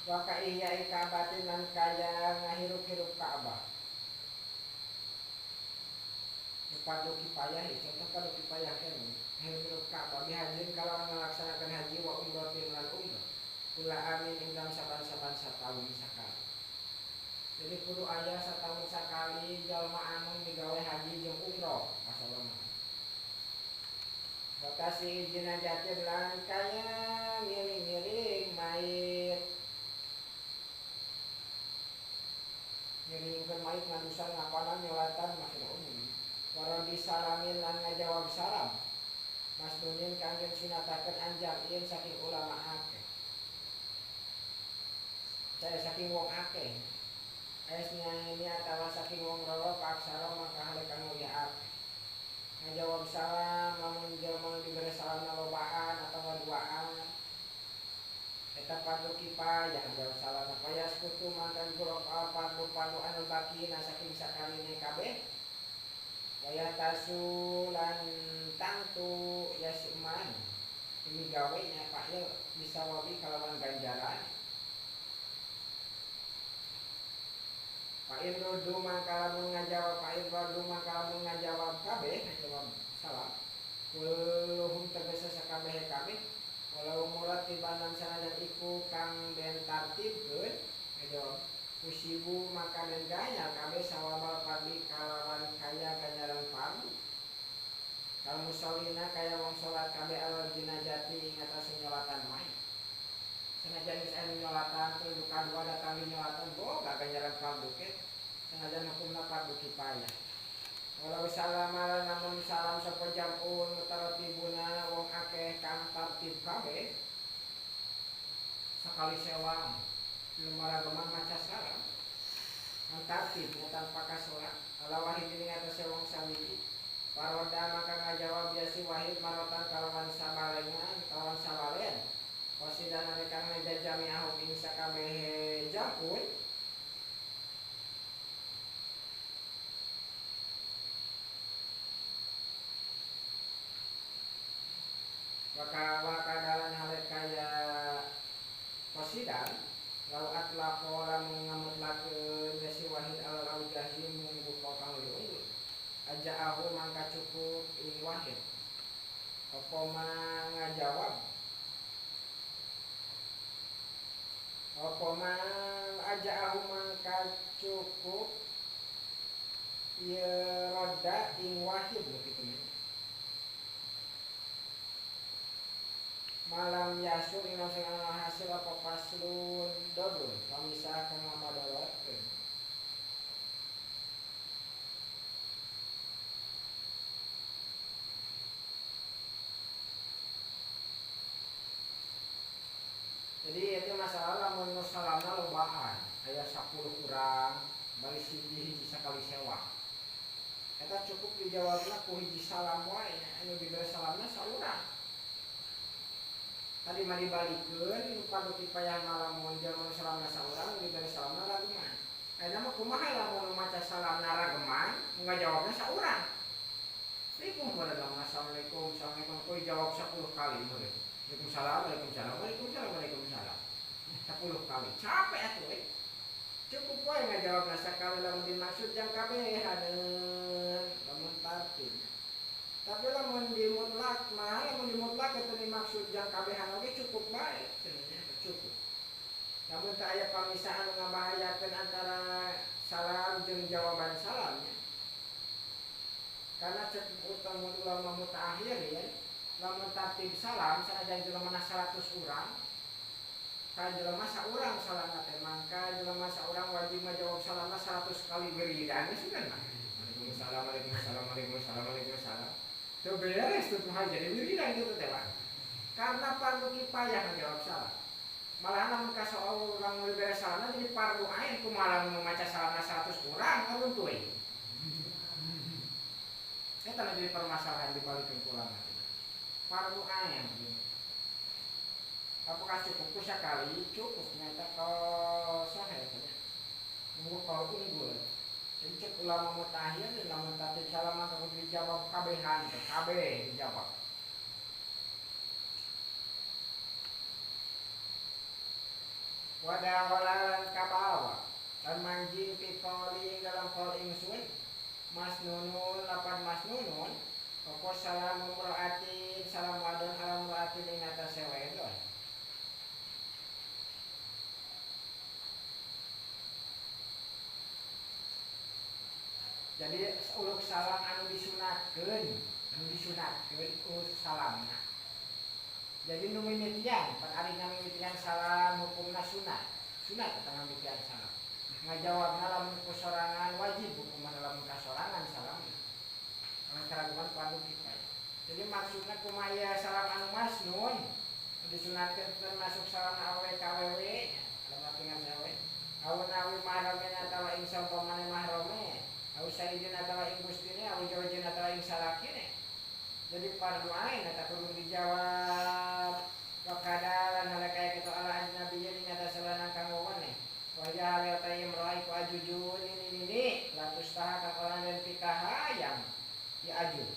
Wa ka ihya ikabatin lan kaya ngahirup-hirup Ka'bah. Fardu kifayah contoh fardu kifayah kan ngahirup-hirup Ka'bah bihajin kalau ngelaksanakan haji wa umratin lan umrah. Kula amin indang saban-saban satahun sakali. Jadi kudu aya satahun sakali jalma anu migawe haji jeung umrah masalahna. Batasi jenazah lan kaya ngiring-ngiring mayit. Ngiringkeun mayit ngadusan ngapanan nyolatan maksudna umum. Warang disalamin lan ngajawab salam. Masnunin kangge sunatakeun anjar-in saking ulama akeh. Saya saking wong akeh esnya ini atawa saking wong roro paksara maka hale kang ya akeh ngajawab salam lamun jelema diberi salam lobaan atau duaan eta fardu kifayah jawab salam apa ya sekutu mantan guru fardu anu baki na saking sakaline kabeh waya tasulan tangtu yasman ini gawe nya Pak ya bisa wabi kalawan ganjaran. Fa'in rodu mangkalamun ngajawab fa'in rodu mangkalamun ngajawab kabeh jawab salam kulluhum tegese sakabeh kabeh walau murat tibanan sanajan iku kang den tartibkeun ngajawab usibu maka den gaya kabeh sawabal fardhi kalawan kaya ganjaran fardu kal musallina kaya wong salat kabeh al jenazati ing atas nyolatan mayit. Senajan geus anu nyolatan tuluy kadua datang di nyolatan boga ganjaran fardu ke senajan hukumna fardu kifayah. Walau salama namun salam sapa jampun mutartibuna wong akeh kang tartib kabeh sakali sewang lumarageman maca salam kang tartib tanpa kasolat ala wahid ing atase wong sawiji paroda maka ngajawab biasi wahid marotan kalawan sabalengan kalawan sabalen wasidan anekan meja jami'ahum ing sakabeh jampun waka dalan hale kaya wasidan lau atlaqo lamun ngamutlakeun yasi wahid al aujahim munggu kang unggul aja'ahu mangka cukup ing wahid apa ngajawab apa man aja'ahu mangka cukup ya roda ing wahid begitu nih malam yasur ing sing ana hasil apa paslun dobun pamisah kang ngamadawatkeun. Jadi itu masalah lamun salamna lobaan aya 10 urang bari hiji sakali sewa. Eta cukup dijawabna ku hiji salam wae, anu dibere salamna saurang. Tadi mah dibalikeun paduki payah ngalamun jeung salamna saurang dibere salamna rageman. Ayeuna mah kumaha lamun maca salamna rageman, ngajawabna saurang. Assalamualaikum, assalamualaikum, koi jawab 10 kali meureun. Waalaikumsalam, waalaikumsalam, waalaikumsalam, waalaikumsalam. 10 kali. Capek atuh we. Cukup wae ngajawabna sakali lamun dimaksud jang kabehaneun, lamun tartib. Tapi lamun dimutlak mah, lamun dimutlak eta dimaksud jang kabehan oge cukup bae cenah cukup. Namun teu aya pamisahan ngabahayakeun antara salam jeung jawaban salamnya. Karena cek ulama mutaakhir ya, lamun tartib salam sanajan jelema 100 urang, ka jelema saurang salamna teh mangka jelema saurang wajib ngajawab salamna 100 kali wiridan geus kan. Waalaikumsalam, waalaikumsalam, waalaikumsalam, waalaikumsalam. Teu beres tuh hal jadi wiridan gitu teh Pak. Karena fardu kifayah ngajawab salam. Malahan lamun ka saurang beres salamna jadi fardu ain kumaha lamun maca salamna 100 urang lamun tuh. Eta jadi permasalahan di balik ulama. Fardu ain. Apakah cukup ku sakali? Cukup nyata kalau sahih tanya. Nunggu kalau unggul. Jadi cek ulama mutakhir lamun tatib salam maka dijawab kabehan, kabeh dijawab. Wadawalan kabawa dan manjing pitoli dalam calling sun masnunun lapan masnunun pokok salam muraatin salam wadon alam muraatin ing atas wedon. Jadi uluk salam anu disunatkeun uluk salamna. Jadi nu mimitian, pan ari mimitian salam hukumna sunat eta mimitian salam. Ngajawabna lamun kusorangan wajib hukuman lamun kasorangan salamna. Karaguman pandu kita. Jadi maksudna kumaya salam anu masnun disunatkeun termasuk salam awe kawewe, alamat dengan sawe. Awan awi mahramena tawa ing sampamane mahrame, aw sayyidin atawa ing gustine, aw jawajin atawa ing salakine. Jadi fardu ain eta kudu dijawab. Wa kadalan halakaya kitu ala ajnabiyyin ing atas salanang kang weweneh. Wajah halil tayyim ro'ai ku ajujun ini latus taha kakolan dan pikaha yang diajun.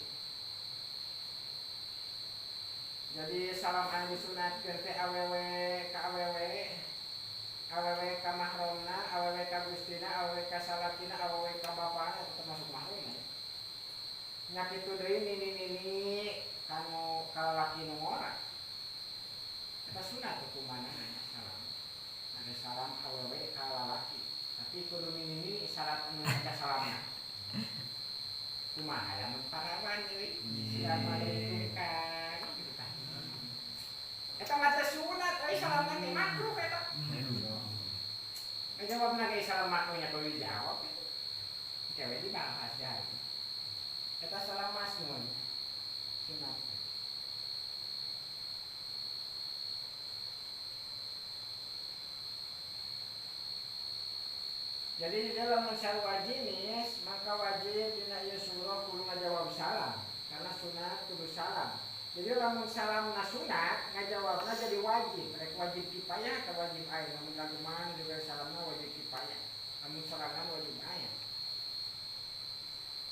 Jadi salam anu disunatkeun teh awewe ka awewe, awewe ka mahromna, awewe ka gustina, awewe ka salakina, awewe ka bapana termasuk mahrom. Nya kitu deui nini kanu kalalaki nu ngora. Eta sunat hukumanna salam. Ada salam awewe ka lalaki. Tapi kudu nini syarat anu maca salamna. Kumaha lamun parawan deui? Assalamualaikum Kang. Gitu kan. Eta maca sunat euy salamna teh makruh eta. Jawabna ge salam makruhnya kudu dijawab. Cewek dibahas ya. Eta salam masnun sunat. Jadi di dalam masyarakat wajinis maka wajib dina ieu surah kudu ngajawab salam karena sunat kudu salam. Jadi lamun salam na sunat ngajawabna jadi wajib, rek wajib kifayah atau wajib ain. Lamun kaguman juga salamna wajib kifayah. Lamun sorangan wajib ain.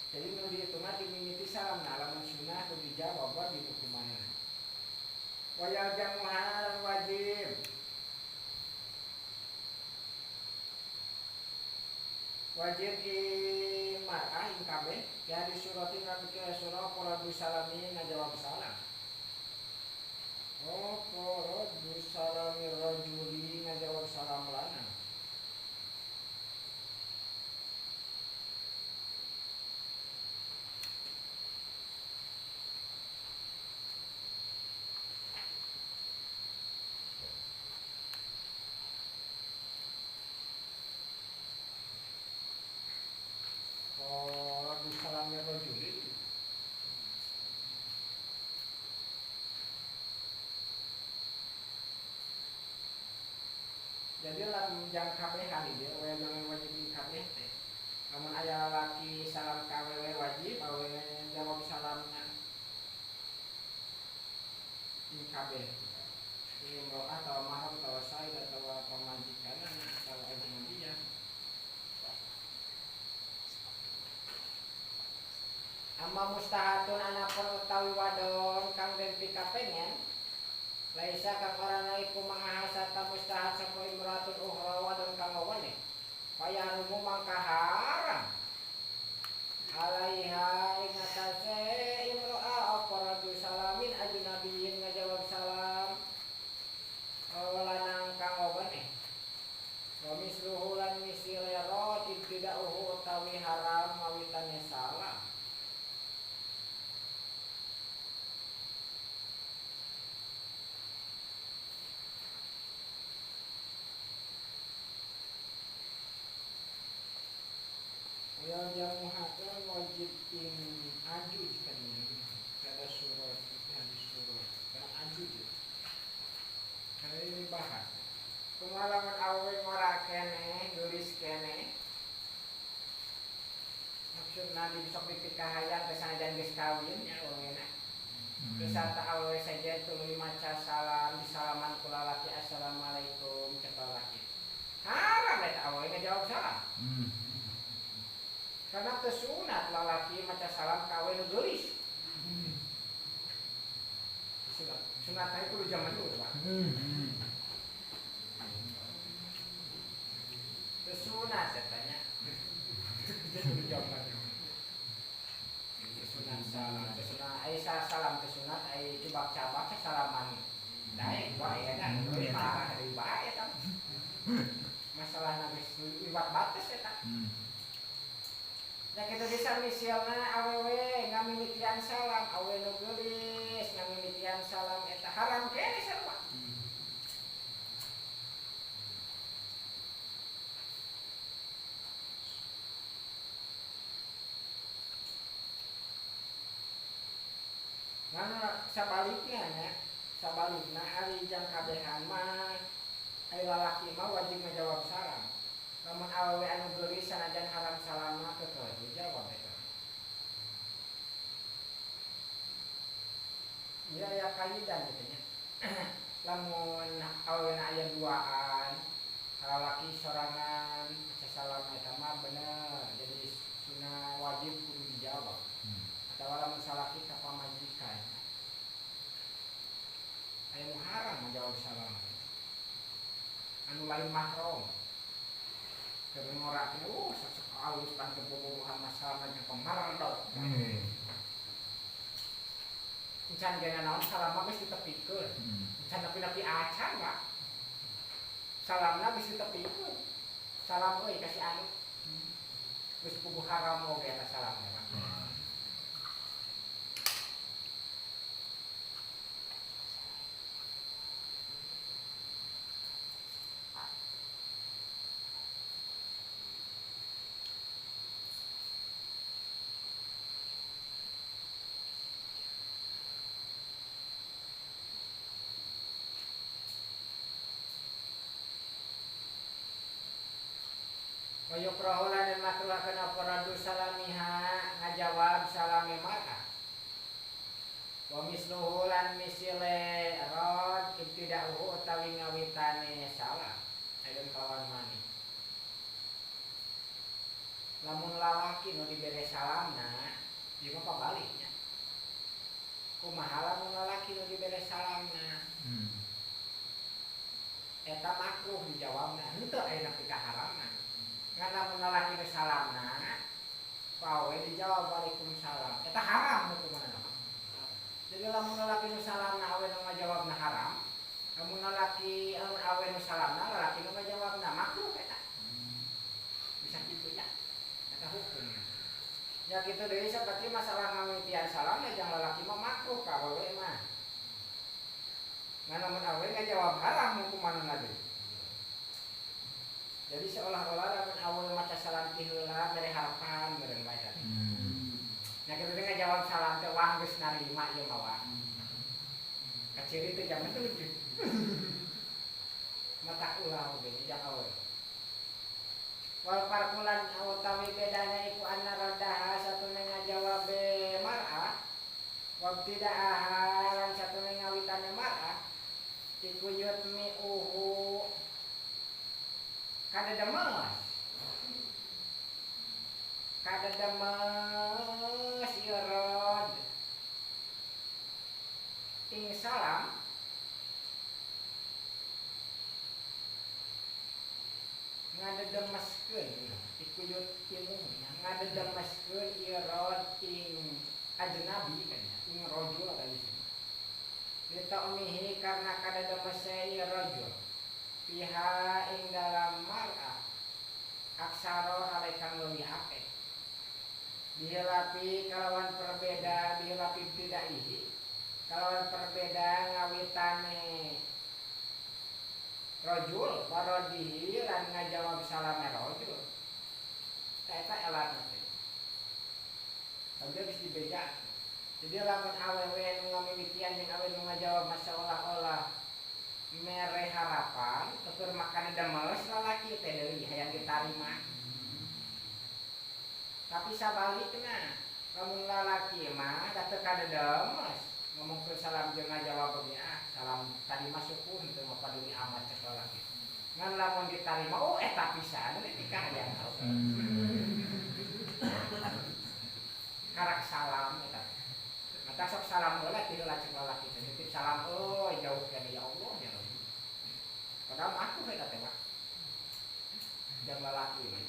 Jadi nu dieu mah dimimiti salam na lamun sunah kudu dijawab wajib hukumanna. Wayal jamuhan wajib. Wajib di mar'ah ing kabeh ya di suratin lan surah qaradu salamin ngajawab salam. Oh qaradu salami rajuli ngajawab salam lanang. Jadi lamun jang kabehan ieu we jangan wajib kabeh teh. Lamun aya lalaki salam ka awewe wajib, Amma mustahatun anapun utawi wadon kang den pikapengen laisa kang arana iku mangahasata mustahat sapa imratun ukhra wadon kang wene kaya rumu mangka haram alaiha ing atase imro'a apa radu salamin ajnabiyin ngajawab salam lanang kang wene wa misluhu lan misile rod ibtida'uhu utawi haram mawitane salam. Ya jamuhatun wajib in ajuj kan ini kada surat hadis surat kada ajuj kada ini bahas kumalaman awe ngora kene nulis kene maksudna di sok pipikahayan kesanajan geus kawin ya wena kesata awe saja tuluy maca salam disalaman ku lalaki assalamualaikum cek lalaki haram eta awe ngajawab salam. Karena kesunat lalaki maca salam kawe nu geulis. Sunat teh kudu zaman dulu, Pak. Kesunat katanya. Kudu zaman dulu. Kesunat salam, kesunat ai salam kesunat ai cubak-cabak salaman. Daek wae kan, deui mah deui bae kan. Masalah geus liwat batas eta. Nah kita bisa misalnya awewe ngamimitian salam, awe nu geulis ngamimitian salam eta haram kene sarua. Ngana sabaliknya nya, sabalikna ari jang kabehan mah ai lalaki mah wajib ngajawab salam. Lamun awewe anu geulis sanajan haram salamna teu dijawab eta. Ya kaidah gitu nya. Lamun awewe aya duaan, lalaki sorangan salam eta mah bener. Jadi sunah wajib kudu dijawab. Atawa lamun salaki ka pamajikan. Aya nu haram menjawab salam. Anu lain mahram. Keur ngorakeun sok alus tangkep bobogohan masalah jeung pemardot. Encan geuna naon salam mah geus ditepikeun. Encan nepi-nepi acan, Pak. Salamna geus ditepikeun. Salam euy kasih anu. Geus kudu haram oge eta salamna, Pak. Wayo praholan dan makruhakeun apa radu salamiha ngajawab salame mar'ah. Wa misluhu lan misile rad ibtida'uhu utawi ngawitane salam. Ayeun kawan mani. Lamun lalaki nu dibere salamna, ieu mah pabaliknya. Kumaha lamun lalaki nu dibere salamna? Eta makruh dijawabna, henteu aya nepi ka haramna. Ngana menalaki salamna, kawe dijawab waalaikumsalam. Eta haram hukumanna. Jadi lamun lalaki nu salamna awe nu ngajawabna haram, lamun lalaki awe nu salamna lalaki nu ngajawabna makruh eta. Bisa kitu ya. Eta hukumna. Ya kitu deui saperti masalah ngamimitian salam ya jang lalaki mah makruh ka awewe mah. Ngana mun awe ngajawab haram hukumanna deui. Jadi seolah-olah lamun awal maca salam ti heula mere harapan meureun bae tadi. Nya kitu teh ngajawab salam teh wah geus narima ieu mah wah. Kaciri teh jaman teh lucu. Mata ulah oge jang awal. Wal parkulan utawi bedana iku anna raddaha satune ngajawab mar'ah wa tidaaha lan satune ngawitane mar'ah iku yutmi'uhu kada demes ieu kadedemeskeun irod ing ajnabi kan ing rajul kan ditaumihi karena kadedemese rajul piha ing dalam mar'ah aksaro halekan leuwih akeh bihilapi kalawan perbeda bihilapi bidaihi kalawan perbeda ngawitane rajul waradihi lan ngajawab salame rajul eta elatna teh bisa dibeja jadi lamun awewe nu ngamimitian jeung awewe nu ngajawab masalah-olah mere harapan keur makan demes lalaki teh deui hayang ditarima tapi sabalikna lamun lalaki mah da teu kadedemes ngomong ke salam jeung ngajawab ge salam tadi masukun teu paduli amat cek lalaki ngan lamun ditarima oh eta pisan deui hayang karak salam eta mata sok salam heula ti heula cek lalaki titip salam jauh dari ya Allah ya Rabbi padahal aku eta teh mah jeung lalaki mah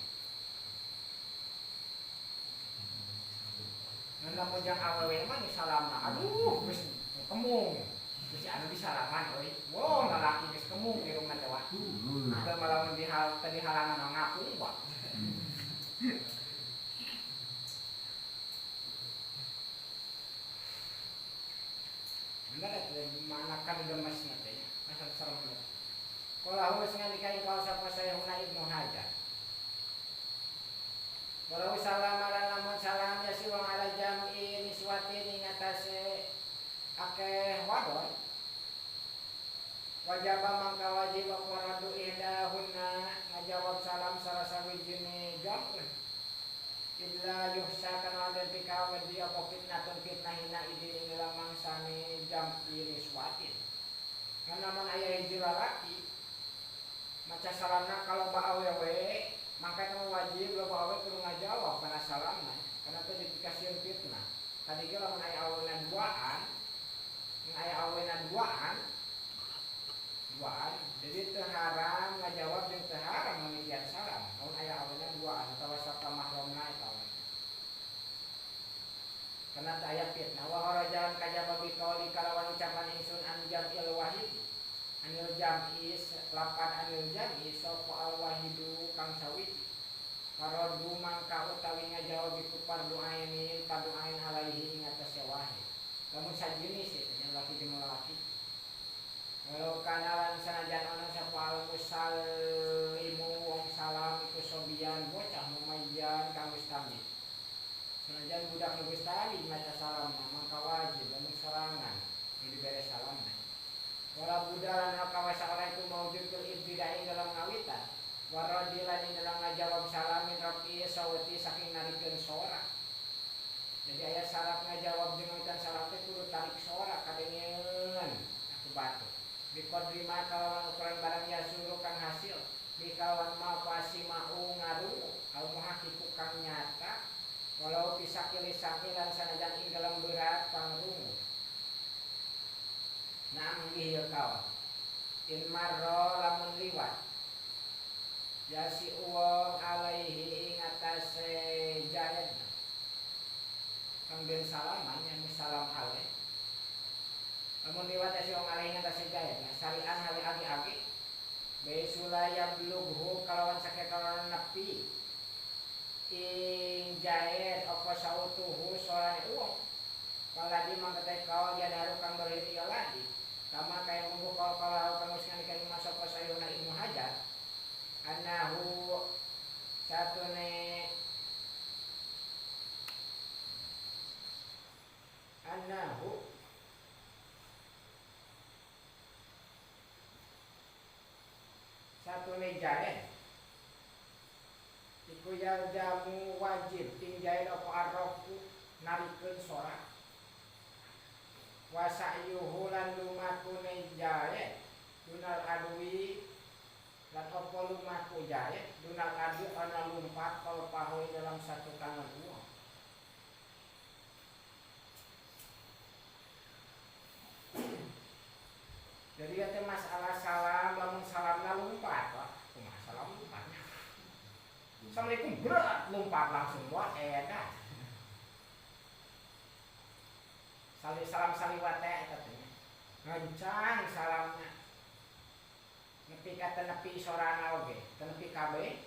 ngan lamun jeung awewe mah nu salamna aduh geus kemung geus anu disalaman euy wow lalaki geus kemung di rumah teh wah teu malamun tadi halangan ngapung wah mana kan demes nanti asal serem lah. Kalau harus ngandikai kau siapa saya Ibnu Hajar. Walau salam ala namun salam ya siwang ala jam'i niswatin ingatase akeh wadon. Wajib mangka wajib waradu ihdahunna ngajawab salam salah sawijine jam. Illa yuhsa kana dan pika wadi apa fitnatun fitnahina idin ila mangsane jam iriswatin. Karena man aya hiji lalaki maca salamna kalau ba awewe maka kamu wajib lo ba awewe kudu ngajawab kana salamna karena teh dipikasieun fitnah. Tadi ge lamun aya awena duaan, jadi teu haram ngajawab jeung teu haram mamitian salam. Lamun aya awena duaan atawa sarta mahromna eta. Karena ayat fitnah wa harajan kajaba bi qauli kalawan ucapan ingsun an jam'il wahid anil jam'i lapan anil jam'i sapa al wahidu kang sawiji karadu mangka utawi ngajawab bi parduaini paduain alaihi ing atase wahid lamun sajenis nya laki jeung lalaki walau kana lan sanajan ana sapa al musallimu wong salam iku sobian bocah mumayyan kang wis tamyiz senajan budak geus tali maca salam mangka wajib lamun sorangan nu dibere salamna. Wala budalan kawasa ora itu maujud fil ibtidai dalam ngawitan. Waradilan dalam ngajawab salamin rafi sawati saking narikeun sora. Jadi aya syarat ngajawab jeung ngawitan salam teh kudu tarik sora kadengeun aku batu. Biqadri ma kalawan ukuran barang ya suruh kang hasil. Bikawan ma pasimau ngaru al muhaqiqu kang nyata. Walau bisa kilisaki lan sanajan ing dalam berat pangrungu. Naam liya kawan. In marro lamun liwat. Yasi uwong alaihi ing atase jahid. Kang den salaman yang salam alaih. Lamun liwat yasi uwong alaihi ing atase jahid. Syari'an hali agi-agi. Besulaya blughu kalawan sakekawan nepi. Ing jahit apa sautuhu sorane uang kaladi mangkete kau dia daru kang berhenti lagi sama kaya munggu kalau kang wis ngandikain masuk ke sayuna Ibnu Hajar anahu satune anahu satune jahit iku ya jamu wajib tingjain apa arrofu narikeun sora wa sa'yuhu lan lumakune jaye dunal adwi lan apa lumaku jaye dunal adwi ana lumpat kalau pahoy dalam satu tangan uang jadi ya teh masalah salam lamun salamna lumpat Pak kumaha salam lumpatnya Assalamualaikum berat lompat langsung wae salam saliwat teh katanya ngancang salamnya nepi ka teu nepi sorana oge teu nepi kabeh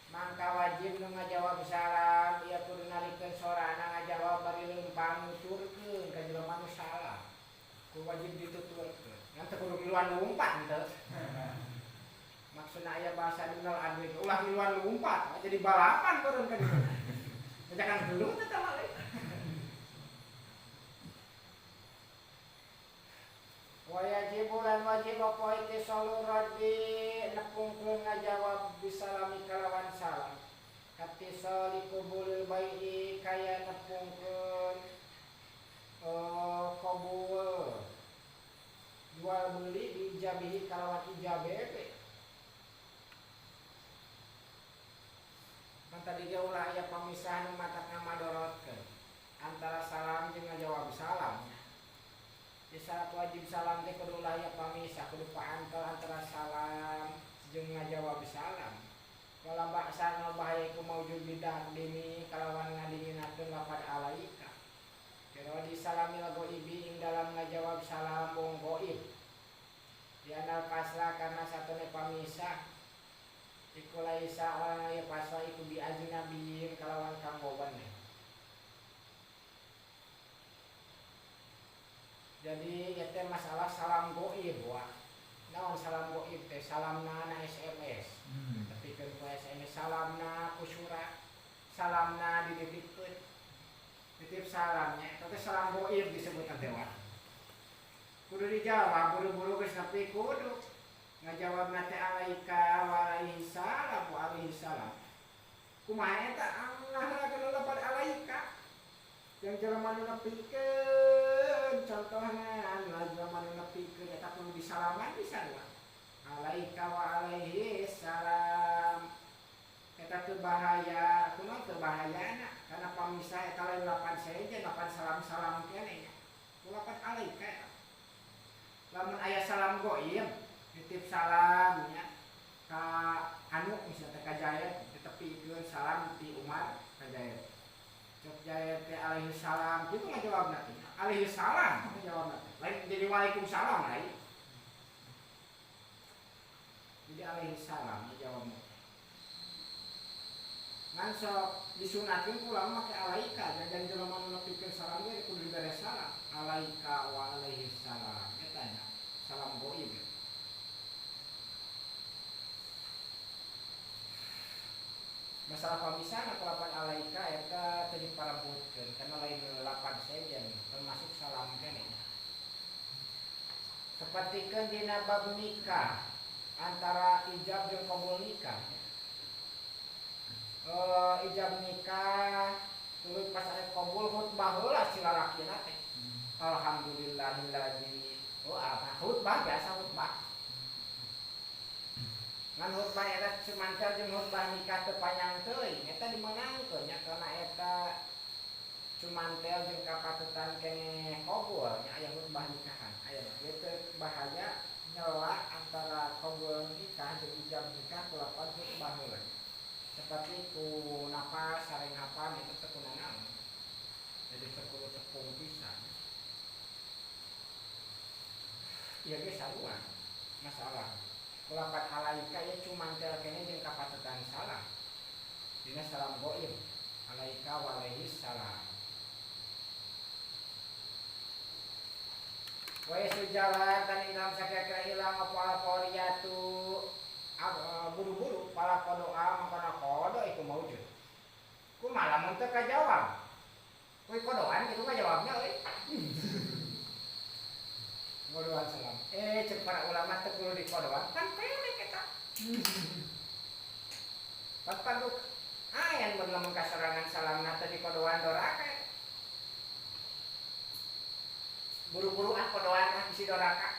mangka wajib nu ngajawab salam ieu kudu nalikeun sorana ngajawab bari leumpang nuturkeun ka jelema nu salah kudu wajib dituturkeun ngan teu kudu miluan lumpat henteu maksudna aya bahasa dunggal adwi ulah miluan lumpat jadi balapan turun ka ditu jangan dulu teh tah wajib bulan wajib apa itu selalu raddi nepungkeun ngajawab bisalami kalawan salam katisali kubulil bai'i kaya nepungkeun qabul jual beli diijabihi kalawan ijabeh kan tadi ge ulah aya pamisahan nu matak ngamadorotkeun antara salam jeung ngajawab salam. Di saat wajib salam teh kudu aya pamisah kudu paantel antara salam jeung ngajawab salam. Wala ba'san bahaya ku maujud bidah dini kalawan ngadinginakeun lafaz alaika. Kira di salamil ghaibi ing dalam ngajawab salam wong ghaib. Di anal pasla karena satune pamisah. Iku laisa orang aya pasla iku bi ajnabiyin kalawan kang boban. Jadi itu masalah salam goib wah. Naon salam goib teh salamna na SMS. Tapi kan ku SMS salamna ku surat. Salamna dititipkeun. Titip salamnya tapi salam goib disebut teh wah. Kudu dijawab buru-buru geus nepi kudu. Ngajawabna teh alaika wa alaihi salam wa alaihi salam. Kumaha eta Allah kana lafaz alaika. Yang jelema nu nepikeun contohna anu jelema nu nepikeun eta kudu disalaman pisan wa alaika wa alaihi salam eta teu bahaya kunaon teu bahayana kana pamisah eta lain lapan saeja lapan salam-salam keneh ku lapan alaika eta lamun aya salam ghaib titip salam nya ka anu misalnya ka Jayet ditepikeun salam ti Umar ka Jayet Jayet alaihi salam gitu ngajawab nanti alaihi salam ngajawab nanti lain jadi waalaikumsalam lain jadi alaihi salam ngajawab ngan sok disunatkeun kula make alaika dan jelema nu nepikeun salam ge kudu dibere salam alaika wa alaihi salam eta nya salam ghaib masalah pamisahan atau lapan alaika eta teu diparabutkeun karena lain lapan saja termasuk salam keneh. Sapertikeun dina bab nikah antara ijab jeung qabul nikah. Ijab nikah tuluy pas aya qabul khutbah heula si lalakina teh. Alhamdulillahilladzi apa khutbah biasa khutbah. Ngan khutbah eta cumantel jeung khutbah nikah teu panjang teuing eta dimenangkeun nya karena eta cumantel jeung kapatutan keneh qabul nya aya khutbah nikahan aya teu bahaya nyela antara qabul nikah jeung ijab nikah kulapan khutbah heula seperti ku nafas sareng hapan itu teu kunaon jadi sepuluh tepung pisan ieu ge sarua masalah kulapan alaika ya cumantel keneh jeung kapatutan salam dina salam ghaib alaika wa alaihi salam wa sujalan tan ingkang sakira ilang apa qariyatu buru-buru pala kodoa mangkana kodo iku maujud kumaha lamun teu kajawab we kodoan kitu ngajawabna euy kodoan salam cek para ulama teu kudu dikodoan kan pendek eta pas panduk aya mun lamun kasorangan salamna teu dikodoan doraka buru-buru kodoan bisi doraka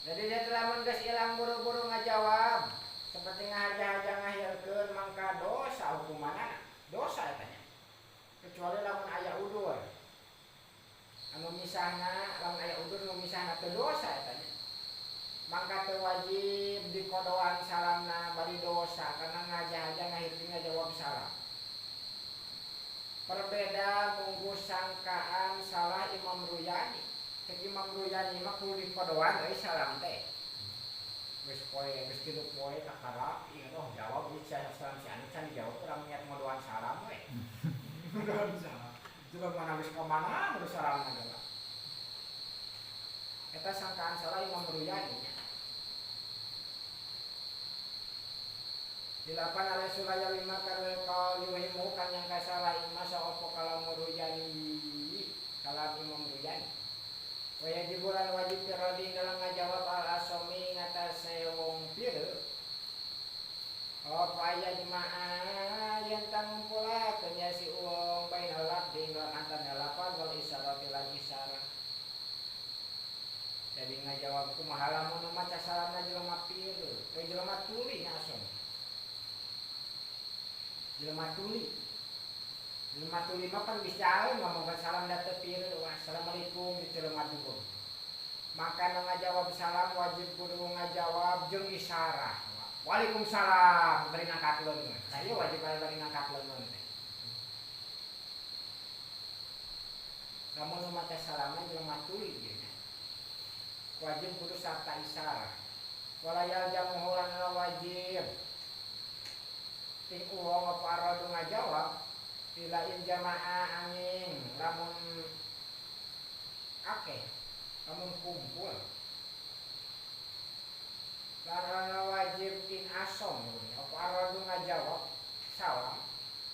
jadi dia lamun geus ilang buru-buru ngajawab seperti ngahaja-haja ngahirkeun mangka dosa hukumanna dosa eta nya kecuali lamun aya udur anu misahna lamun aya udur nu misahna teu dosa eta nya mangka teu wajib dikodoan salamna bari dosa karena ngaja-haja ngahirkeun ngajawab salam perbedaan mamruyani mah kudu dipodoan euy salam teh. Geus poe geus kitu poe kakara ieu noh jawab ieu salam si anu can dijawab urang niat ngodoan salam we. Ngodoan salam. Jelema mana geus ka mana geus salam geula. Eta sangkaan salah Imam Ruyani. Dilapan ala sulaya lima karwe kau yuhimu kan yang kasalah ima sa'opo kalam Ruyani kalam Imam Ruyani. Waya di bulan wajib pirodi dalam ngajawab al-asomi ngatasé wong pire. Apa aya jemaah yang tanggung pula kenya si uang bainal labdi lan antara lapan wal isyarat lan isyarah. Jadi ngajawab kumaha lamun maca salamna jelema pire, jelema tuli nya asom. Jelema tuli mah kan bisa ngomong salam da teu pire, assalamualaikum di jelema dulu. Maka ngajawab salam wajib kudu ngajawab jeung isyarah. Waalaikumsalam bari ngangkatleun. Nah ieu wajib bari ngangkatleun teh. Lamun maca salamna jelema tuli ieu nya. Wajib kudu sarta isyarah. Walayal jamuh lan wajib ting uang apa aradu ngajawab dilain jamaah angin lamun akeh lamun kumpul karena wajib in asom apa aradu ngajawab salam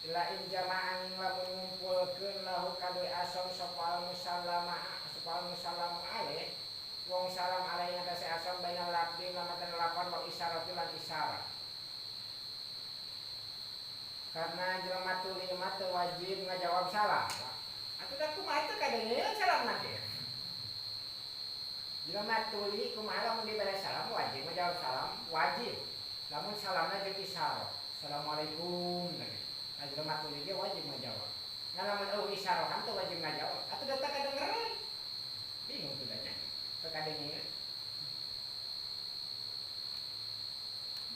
dilain jamaah angin lamun ngumpulkeun lahu kadue asom sopal musallamu alaih wong salam alaih ngatasi asom bainal labdi ngamatan lapan wa isyarati lan isyarah. Karena jelema tuli mah teu wajib ngajawab salam. Atuh da kumaha teh kadenge salam nanti. Jelema tuli kumaha lamun dibere salam wajib ngajawab salam, wajib. Lamun salamna jeung isyarah. Assalamualaikum. Nah jelema tuli ge wajib ngajawab. Nah lamun isyarahan teu wajib ngajawab. Atuh da teu kadengeran. Bingung tuh nya. Teu kadenge.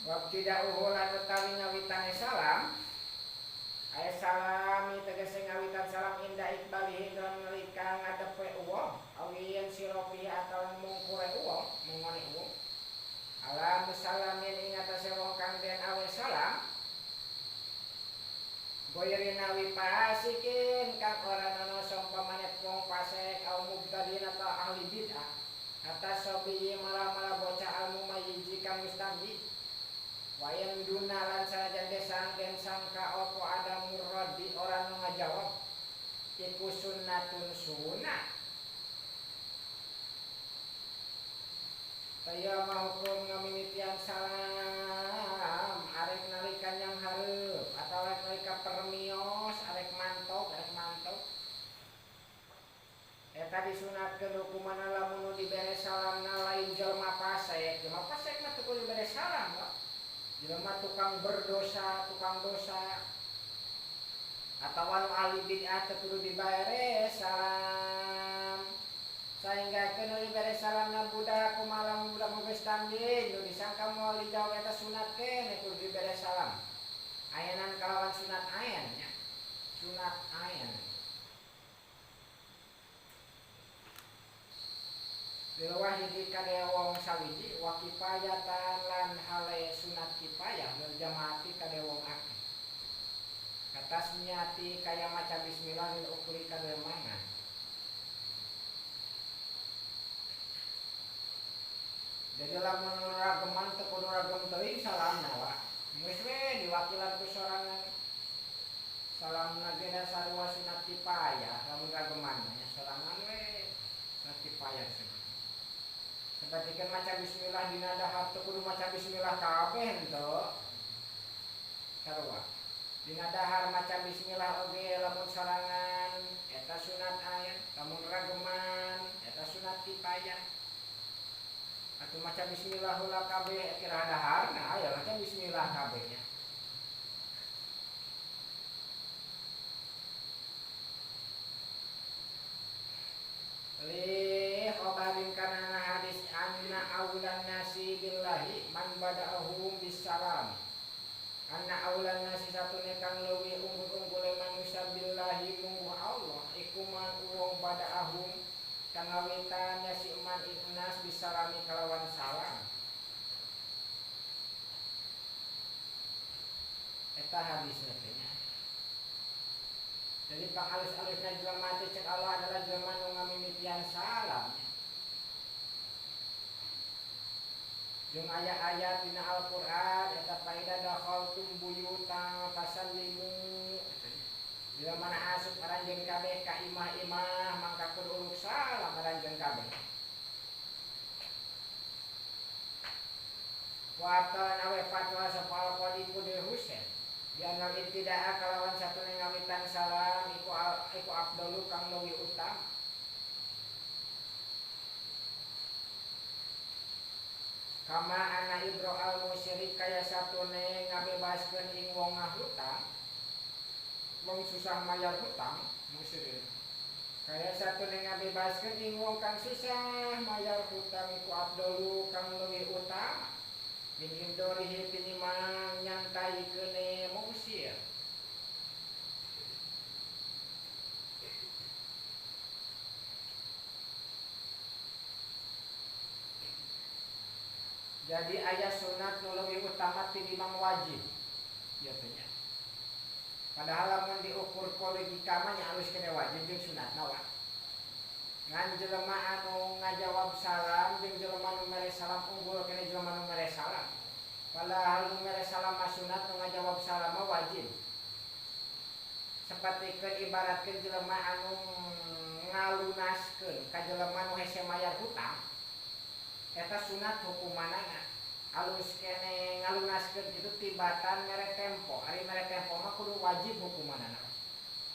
Waktu da'uhu lan utawi ngawitane salam aya salami tegese ngawitan salam inda ikbalihi dalam nalika ngadepe uwong awiyan siropi atawa mungkure uwong mungone uwong ala musalamin ing atase wong kang den awe salam goyerina wipasikin kang ora ana sampamane wong fasik au mubtadin atau ahli bid'ah atas sobi malah bocah almu mayiji kang mustamji wayan duna lan sanajan desang den sangka opo ada muradi orang ngajawab iku sunnatun sunnah kaya mahukum ngamimitian salam arek nalikan yang hareup atau arek nalika permios arek mantok eta disunatkeun hukumanna lamun dibere salamna lain jelema fasik mah teu kudu dibere salam kok. Jelema tukang berdosa, tukang dosa atau ahli bid'ah kudu dibere salam. Sehingga kena dibere salamna budak kumaha budak geus tanding, nu disangka moal dijawab eta sunat keneh kudu dibere salam. Ayenan kalawan sunat ayen nya. Sunat ayen. Bilwahidi kadaya wong sawiji wa kifayatan lan hale sunat kifayah berjamaati kadaya wong akeh. Katas niati kaya maca bismillah lil ukli kadaya mangan. Jadi lamun rageman teu kudu ragem teuing salamna wa. Geus we diwakilan ku sorangan. Salamna ge sarua sunat kifayah lamun rageman nya sorangan we sunat kifayah. Seperti kan maca bismillah dina dahar teu kudu maca bismillah kabeh henteu. Sarua. Dina dahar maca bismillah oge lamun sorangan eta sunat ayan, lamun rageman eta sunat kifayah. Atuh maca bismillah heula kabeh kira dahar, nah aya maca bismillah kabeh nya. Khobarin kana hadis anna aulan nasi billahi man bada'ahum bisalam. Anna aulan nasi satune kang leuwih unggul-unggule manusia billahi mungguh Allah iku man wong bada'ahum kang ngawitan si eta hadisna teh nya. Jadi pangalus-alusna jelema teh cek Allah adalah jelema nu ngamimitian salam. Jeung aya ayat dina Al-Qur'an eta faida dakhaltum buyutan fasallimu. Bila mana asup aranjeun kabeh ka imah-imah mangka kudu uluk salam aranjeun kabeh. Wa ta'ala wa fatwa safal qadi kudu Husain. Dianal ibtidaa kalawan satune ngawitan salam iku afdalu kang leuwih utama. Kama ana ibro al musyrik kaya satune ngabebaskeun ing wong ngahutang. Wong susah mayar hutang musyrik. Kaya satune ngabebaskeun ing wong kang susah mayar hutang iku afdalu kang leuwih utama. Min indorihi tinimang nyantai kene mungsir. Jadi ayat sunat nu leuwih utama tinimbang wajib. Ya tanya. Padahal lamun diukur ku logika mah nya alus kene wajib jeung sunat nawa. Ngan jelema anu ngajawab salam jeung jelema nu mere salam unggul kene jelema nu mere salam. Padahal nu mere salam mah sunat, nu ngajawab salam mah wajib. Sapertikeun ibaratkeun jelema anu ngalunaskeun ka jelema nu hese mayar hutang. Eta sunat hukumanana. Alus kene ngalunaskeun itu tibatan mere tempo. Ari mere tempo mah kudu wajib hukumanana.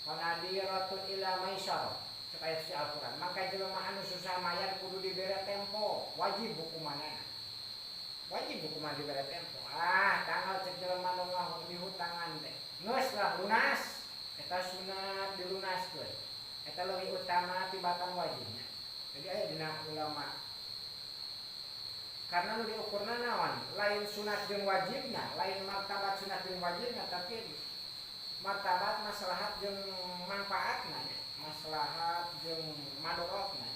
Panadiratun ila maisar. Supaya si Al-Qur'an. Maka jelema anu susah mayar kudu dibere tempo, wajib hukumanana. Wajib hukuman dibere tempo. Tanggal cek jelema nu dihutangan teh. Geus lah lunas. Eta sunat dilunaskeun. Eta leuwih utama tibatan wajibnya. Jadi aya dina ulama. Karena nu diukurna naon? Lain sunat jeung wajibna, lain martabat sunat jeung wajibna, tapi martabat maslahat jeung manfaatna. Maslahat jeung madorotna.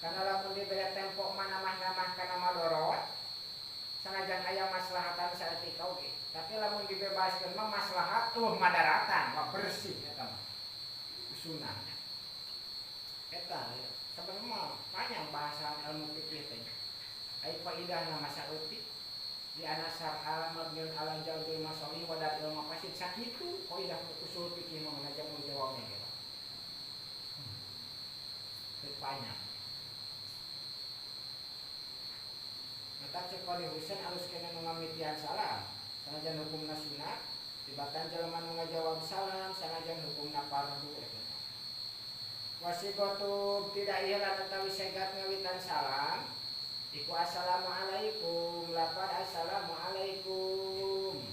Karena lamun dibere tempo manamah-namah kana madorot, sanajan aya maslahatan saeutik oge. Tapi lamun dibebaskeun mah maslahat madaratan, mah bersih eta mah. Sunatnya. Eta sebenarnya mah panjang bahasan ilmu fikih teh. Ai faidahna masauti di anasar al mabniun ala jalbil masalih wa dal ilmu fasid sakitu faidah usul fikih mah ngajak jawabnya gitu. Panjang. Maka cek qadi Husain alus kene nu ngamitian salam. Sanajan hukumna sunat, tibatan jelema nu ngajawab salam sanajan hukumna fardu eta. Wasigatu tidak iyalah tetapi segat ngawitan salam. Iku assalamualaikum, lapar assalamualaikum.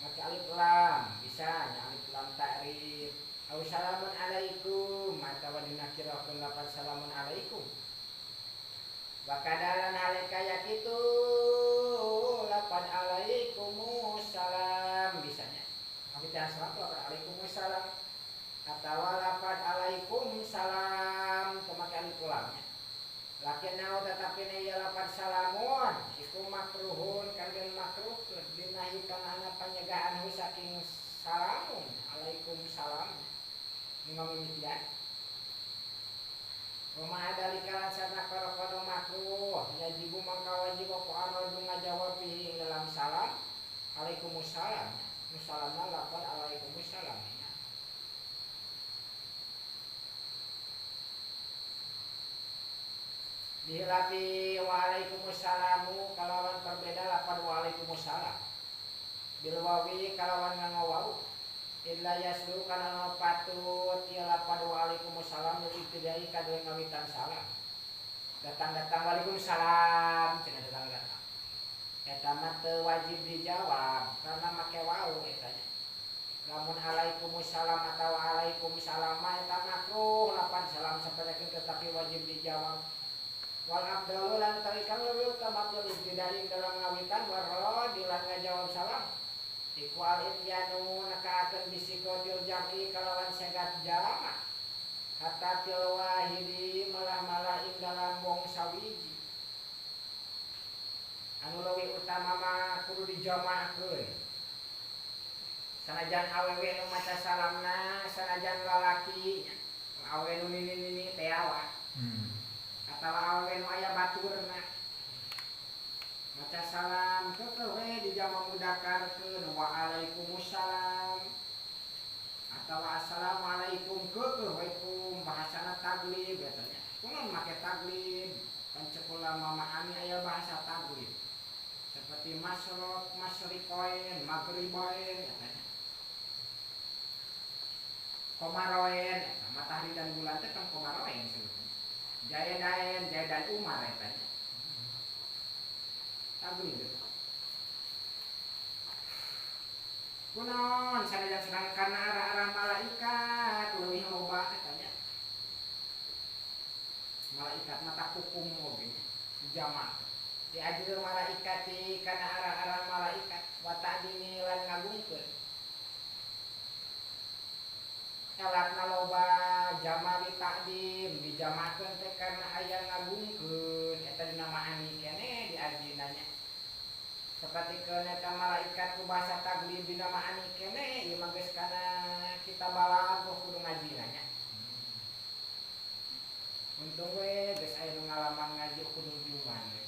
Maka alif lam bisa alif lam ta'rif. Assalamun alaikum atawa dinakirakeun lapar salamun alaikum. Wa kadalan halika yakitu lapar alaikumussalam bisanya. Ngawitan salam lapar alaikumussalam. Atawa lapad alaikum salam pemakai pulamnya. Lakin nau tetapi ya lapad salamun iku makruhun kalian makruh dinahikan anak penyegaan saking salamun alaikum salam ngomongnya. Rumah ada likalan sana kalau makruh yajibu mangka wajib apa amal ngajawab ing dalam salam alaikumussalam. Musalamna lapad alaikumussalam. Bihilafi waalaikumsallamu kalawan berbeda lapad waalaikumsalam. Bilwawi kalawan ngawau. Illa yaslu kana patut ya lapad waalaikumsalam yang ibtidai kadue ngawitan salam. Datang-datang waalaikumsalam cenah datang-datang. Eta mah teu wajib dijawab karena make wau eta nya. Lamun alaikumussalam atau waalaikumsalam eta makruh lapad salam saperkeun tetapi wajib dijawab. Wal abdalu lan tarikan lebih utama tulis didaring dalam ngawitan warro dilan ngajawab salam iku al-ityanu nakaakeun bisikotil jam'i kalawan segat jama hatta til wahidi malah-malah ing dalam wong sawiji anu leuwih utama mah kudu dijawab dijamakeun. Sanajan awewe nu maca salamna sanajan lalaki awewe nu nini-nini teh awa. Atawa awewe nu aya baturna. Maca salam keukeuh we dijama mudakarkeun waalaikumsalam. Atawa assalamualaikum keukeuh we kum bahasana taglib eta nya. Kunaon make taglib? Pancekula mama ani aya bahasa taglib. Seperti masrok, masrikoin, magribain eta nya. Komaroen, matahari dan bulan teh kan komaroen sebutnya. Jaedaen, jaedan umar eta nya. Taglib itu. Kunaon sanajan sedang karena arah-arah malaikat leuwih loba eta nya. Malaikat mata kukum oge nya. Jamak. Diajeun malaikat ti kana arah-arah malaikat wa ta'dini lan ngagungkeun. Elatna loba jamali ta'dim dijamakeun teh karena aya ngagungkeun eta dina ma'ani keneh diarjina nya. Sapertikeun eta malaikat ku bahasa taglib dina ma'ani keneh ieu mah geus kana kita balaghah kudu ngajina nya. Untung we geus aya nu ngalaman ngaji kudu juman we.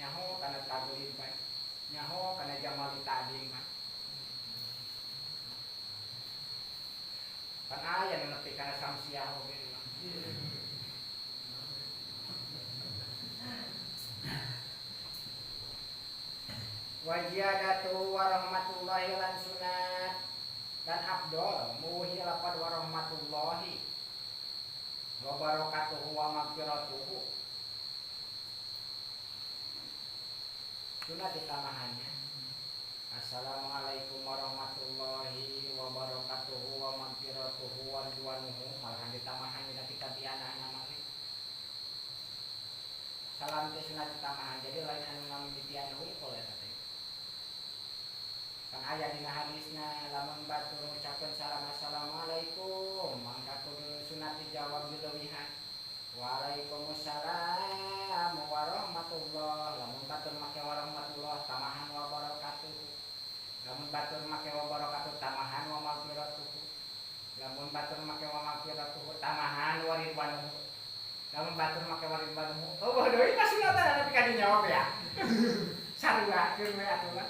Nyaho kana taglib bae. Nyaho kana jamali ta'dim mah. Kan aya nu nepi kana samsiah oge mah. Wajiyadatu warahmatullahi lan sunat dan abdol muhi lapad warahmatullahi wa barakatuhu wa maghfiratuhu. Sunat ditamahannya. Assalamualaikum warahmatullahi wabarakatuhu wa maghfiratuhu wa ridwanuhu. Malahan ditamahan dina kitab anak nama we. Salam teh sunat ditamahan. Jadi lain anu ngamimitian hungkul eta teh. Kan aya dina hadisna lamun batur ngucapkeun salam assalamualaikum mangka kudu sunat dijawab bileuwihan. Waalaikumsalam warahmatullah. Lamun batur make warahmatullah tamahan wa barakatuh. Lamun batur make wa barakatuh tamahan wa maghfiratuh. Lamun batur make wa maghfiratuh tamahan wa ridwanuh. Lamun batur make wa ridwanuh. Oh bodoh ieu mah sunatan tapi kan dijawab ya. Sarua-keun we atuh mah.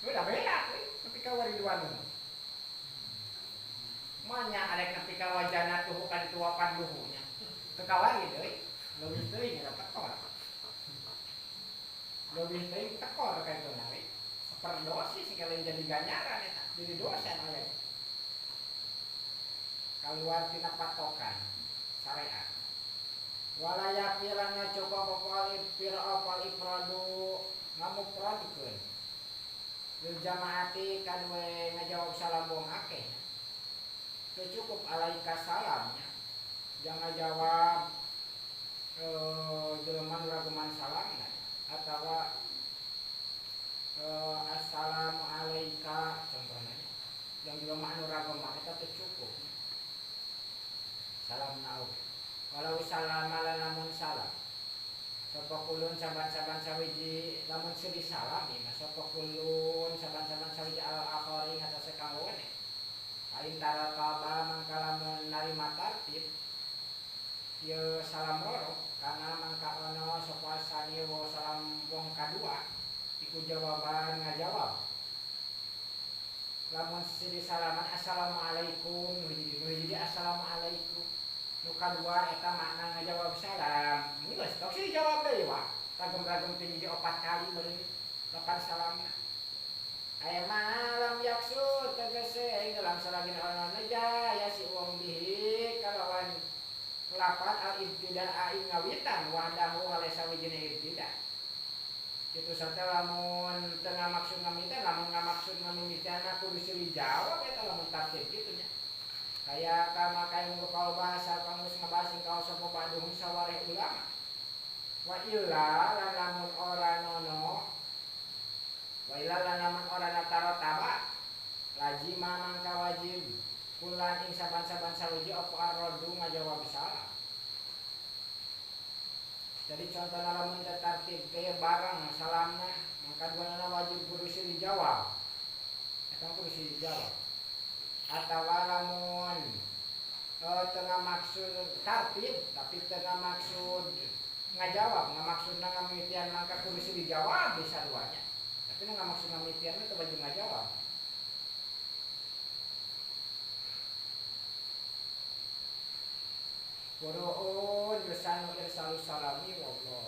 Udah beda tapi ka wa ridwanuh. Manya arek nepi ka wajana tuh ka ditu wapan luhunya. Tekawari deui, leuwih teuing eta tekor. Leuwih teuing tekor kaituna we. Perdosis sekalian jadi ganjaran eta, jadi dosa aya. Kaluar tina patokan syariat. Wala yaqilanna cukup apa ifradu ngamupradkeun. Lil jamaati kadwe ngajawab salam wong akeh. Teu cukup alaika salamnya. Jangan jawab jelema rageman salamna atawa assalamu alayka contohnya. Yang jelema anu rageman eta teu cukup. Salamna oge. Walau salama lamun salam. Sapa kulun saban-saban sawiji lamun seudi salami mah sapa kulun saban-saban sawiji al-akhari ngatas kanggoane. Ain tarakaba mangka lamun narima tartib ieu salam roro kana mangka ono sapa asani wa salam wong kadua iku jawaban ngajawab. Lamun sidi salaman assalamualaikum nu hiji assalamualaikum. Nu kadua eta makna ngajawab salam. Ini geus tok sih jawab deui wa. Ragem-ragem teh hiji 4 kali meuli 8 salamna. Aya malam yaksu tegese dalam salagina orang naja ya si wong bihi kalawan lapat al-ibtida'a ngawitan wahdahu alesa wijina ibtida. Kitu sarta lamun teu ngamaksud ngamitan lamun ngamaksud ngamimitana kudu silih jawab eta lamun tartib kitu nya. Kaya kama kain qaul bahasa kamus ngabasin kaos sapa baduhum sawareh ulama. Wa illa lamun ora nono. Wa illa lamun ora nataro taba. Lazima mangka wajib kulan ing saban-saban sawiji apa arrodu ngajawab salam. Jadi contohna lamun tertartib teh bareng salamna mangka kaduana wajib kudu dijawab eta kudu dijawab atawa lamun tengah maksud tartib tapi tengah maksud ngajawab ngamaksudna ngamitian mangka kudu dijawab bisa duanya tapi nggak maksud ngamitian itu baju ngajawab Qur'un lisanu irsalus salami wallahu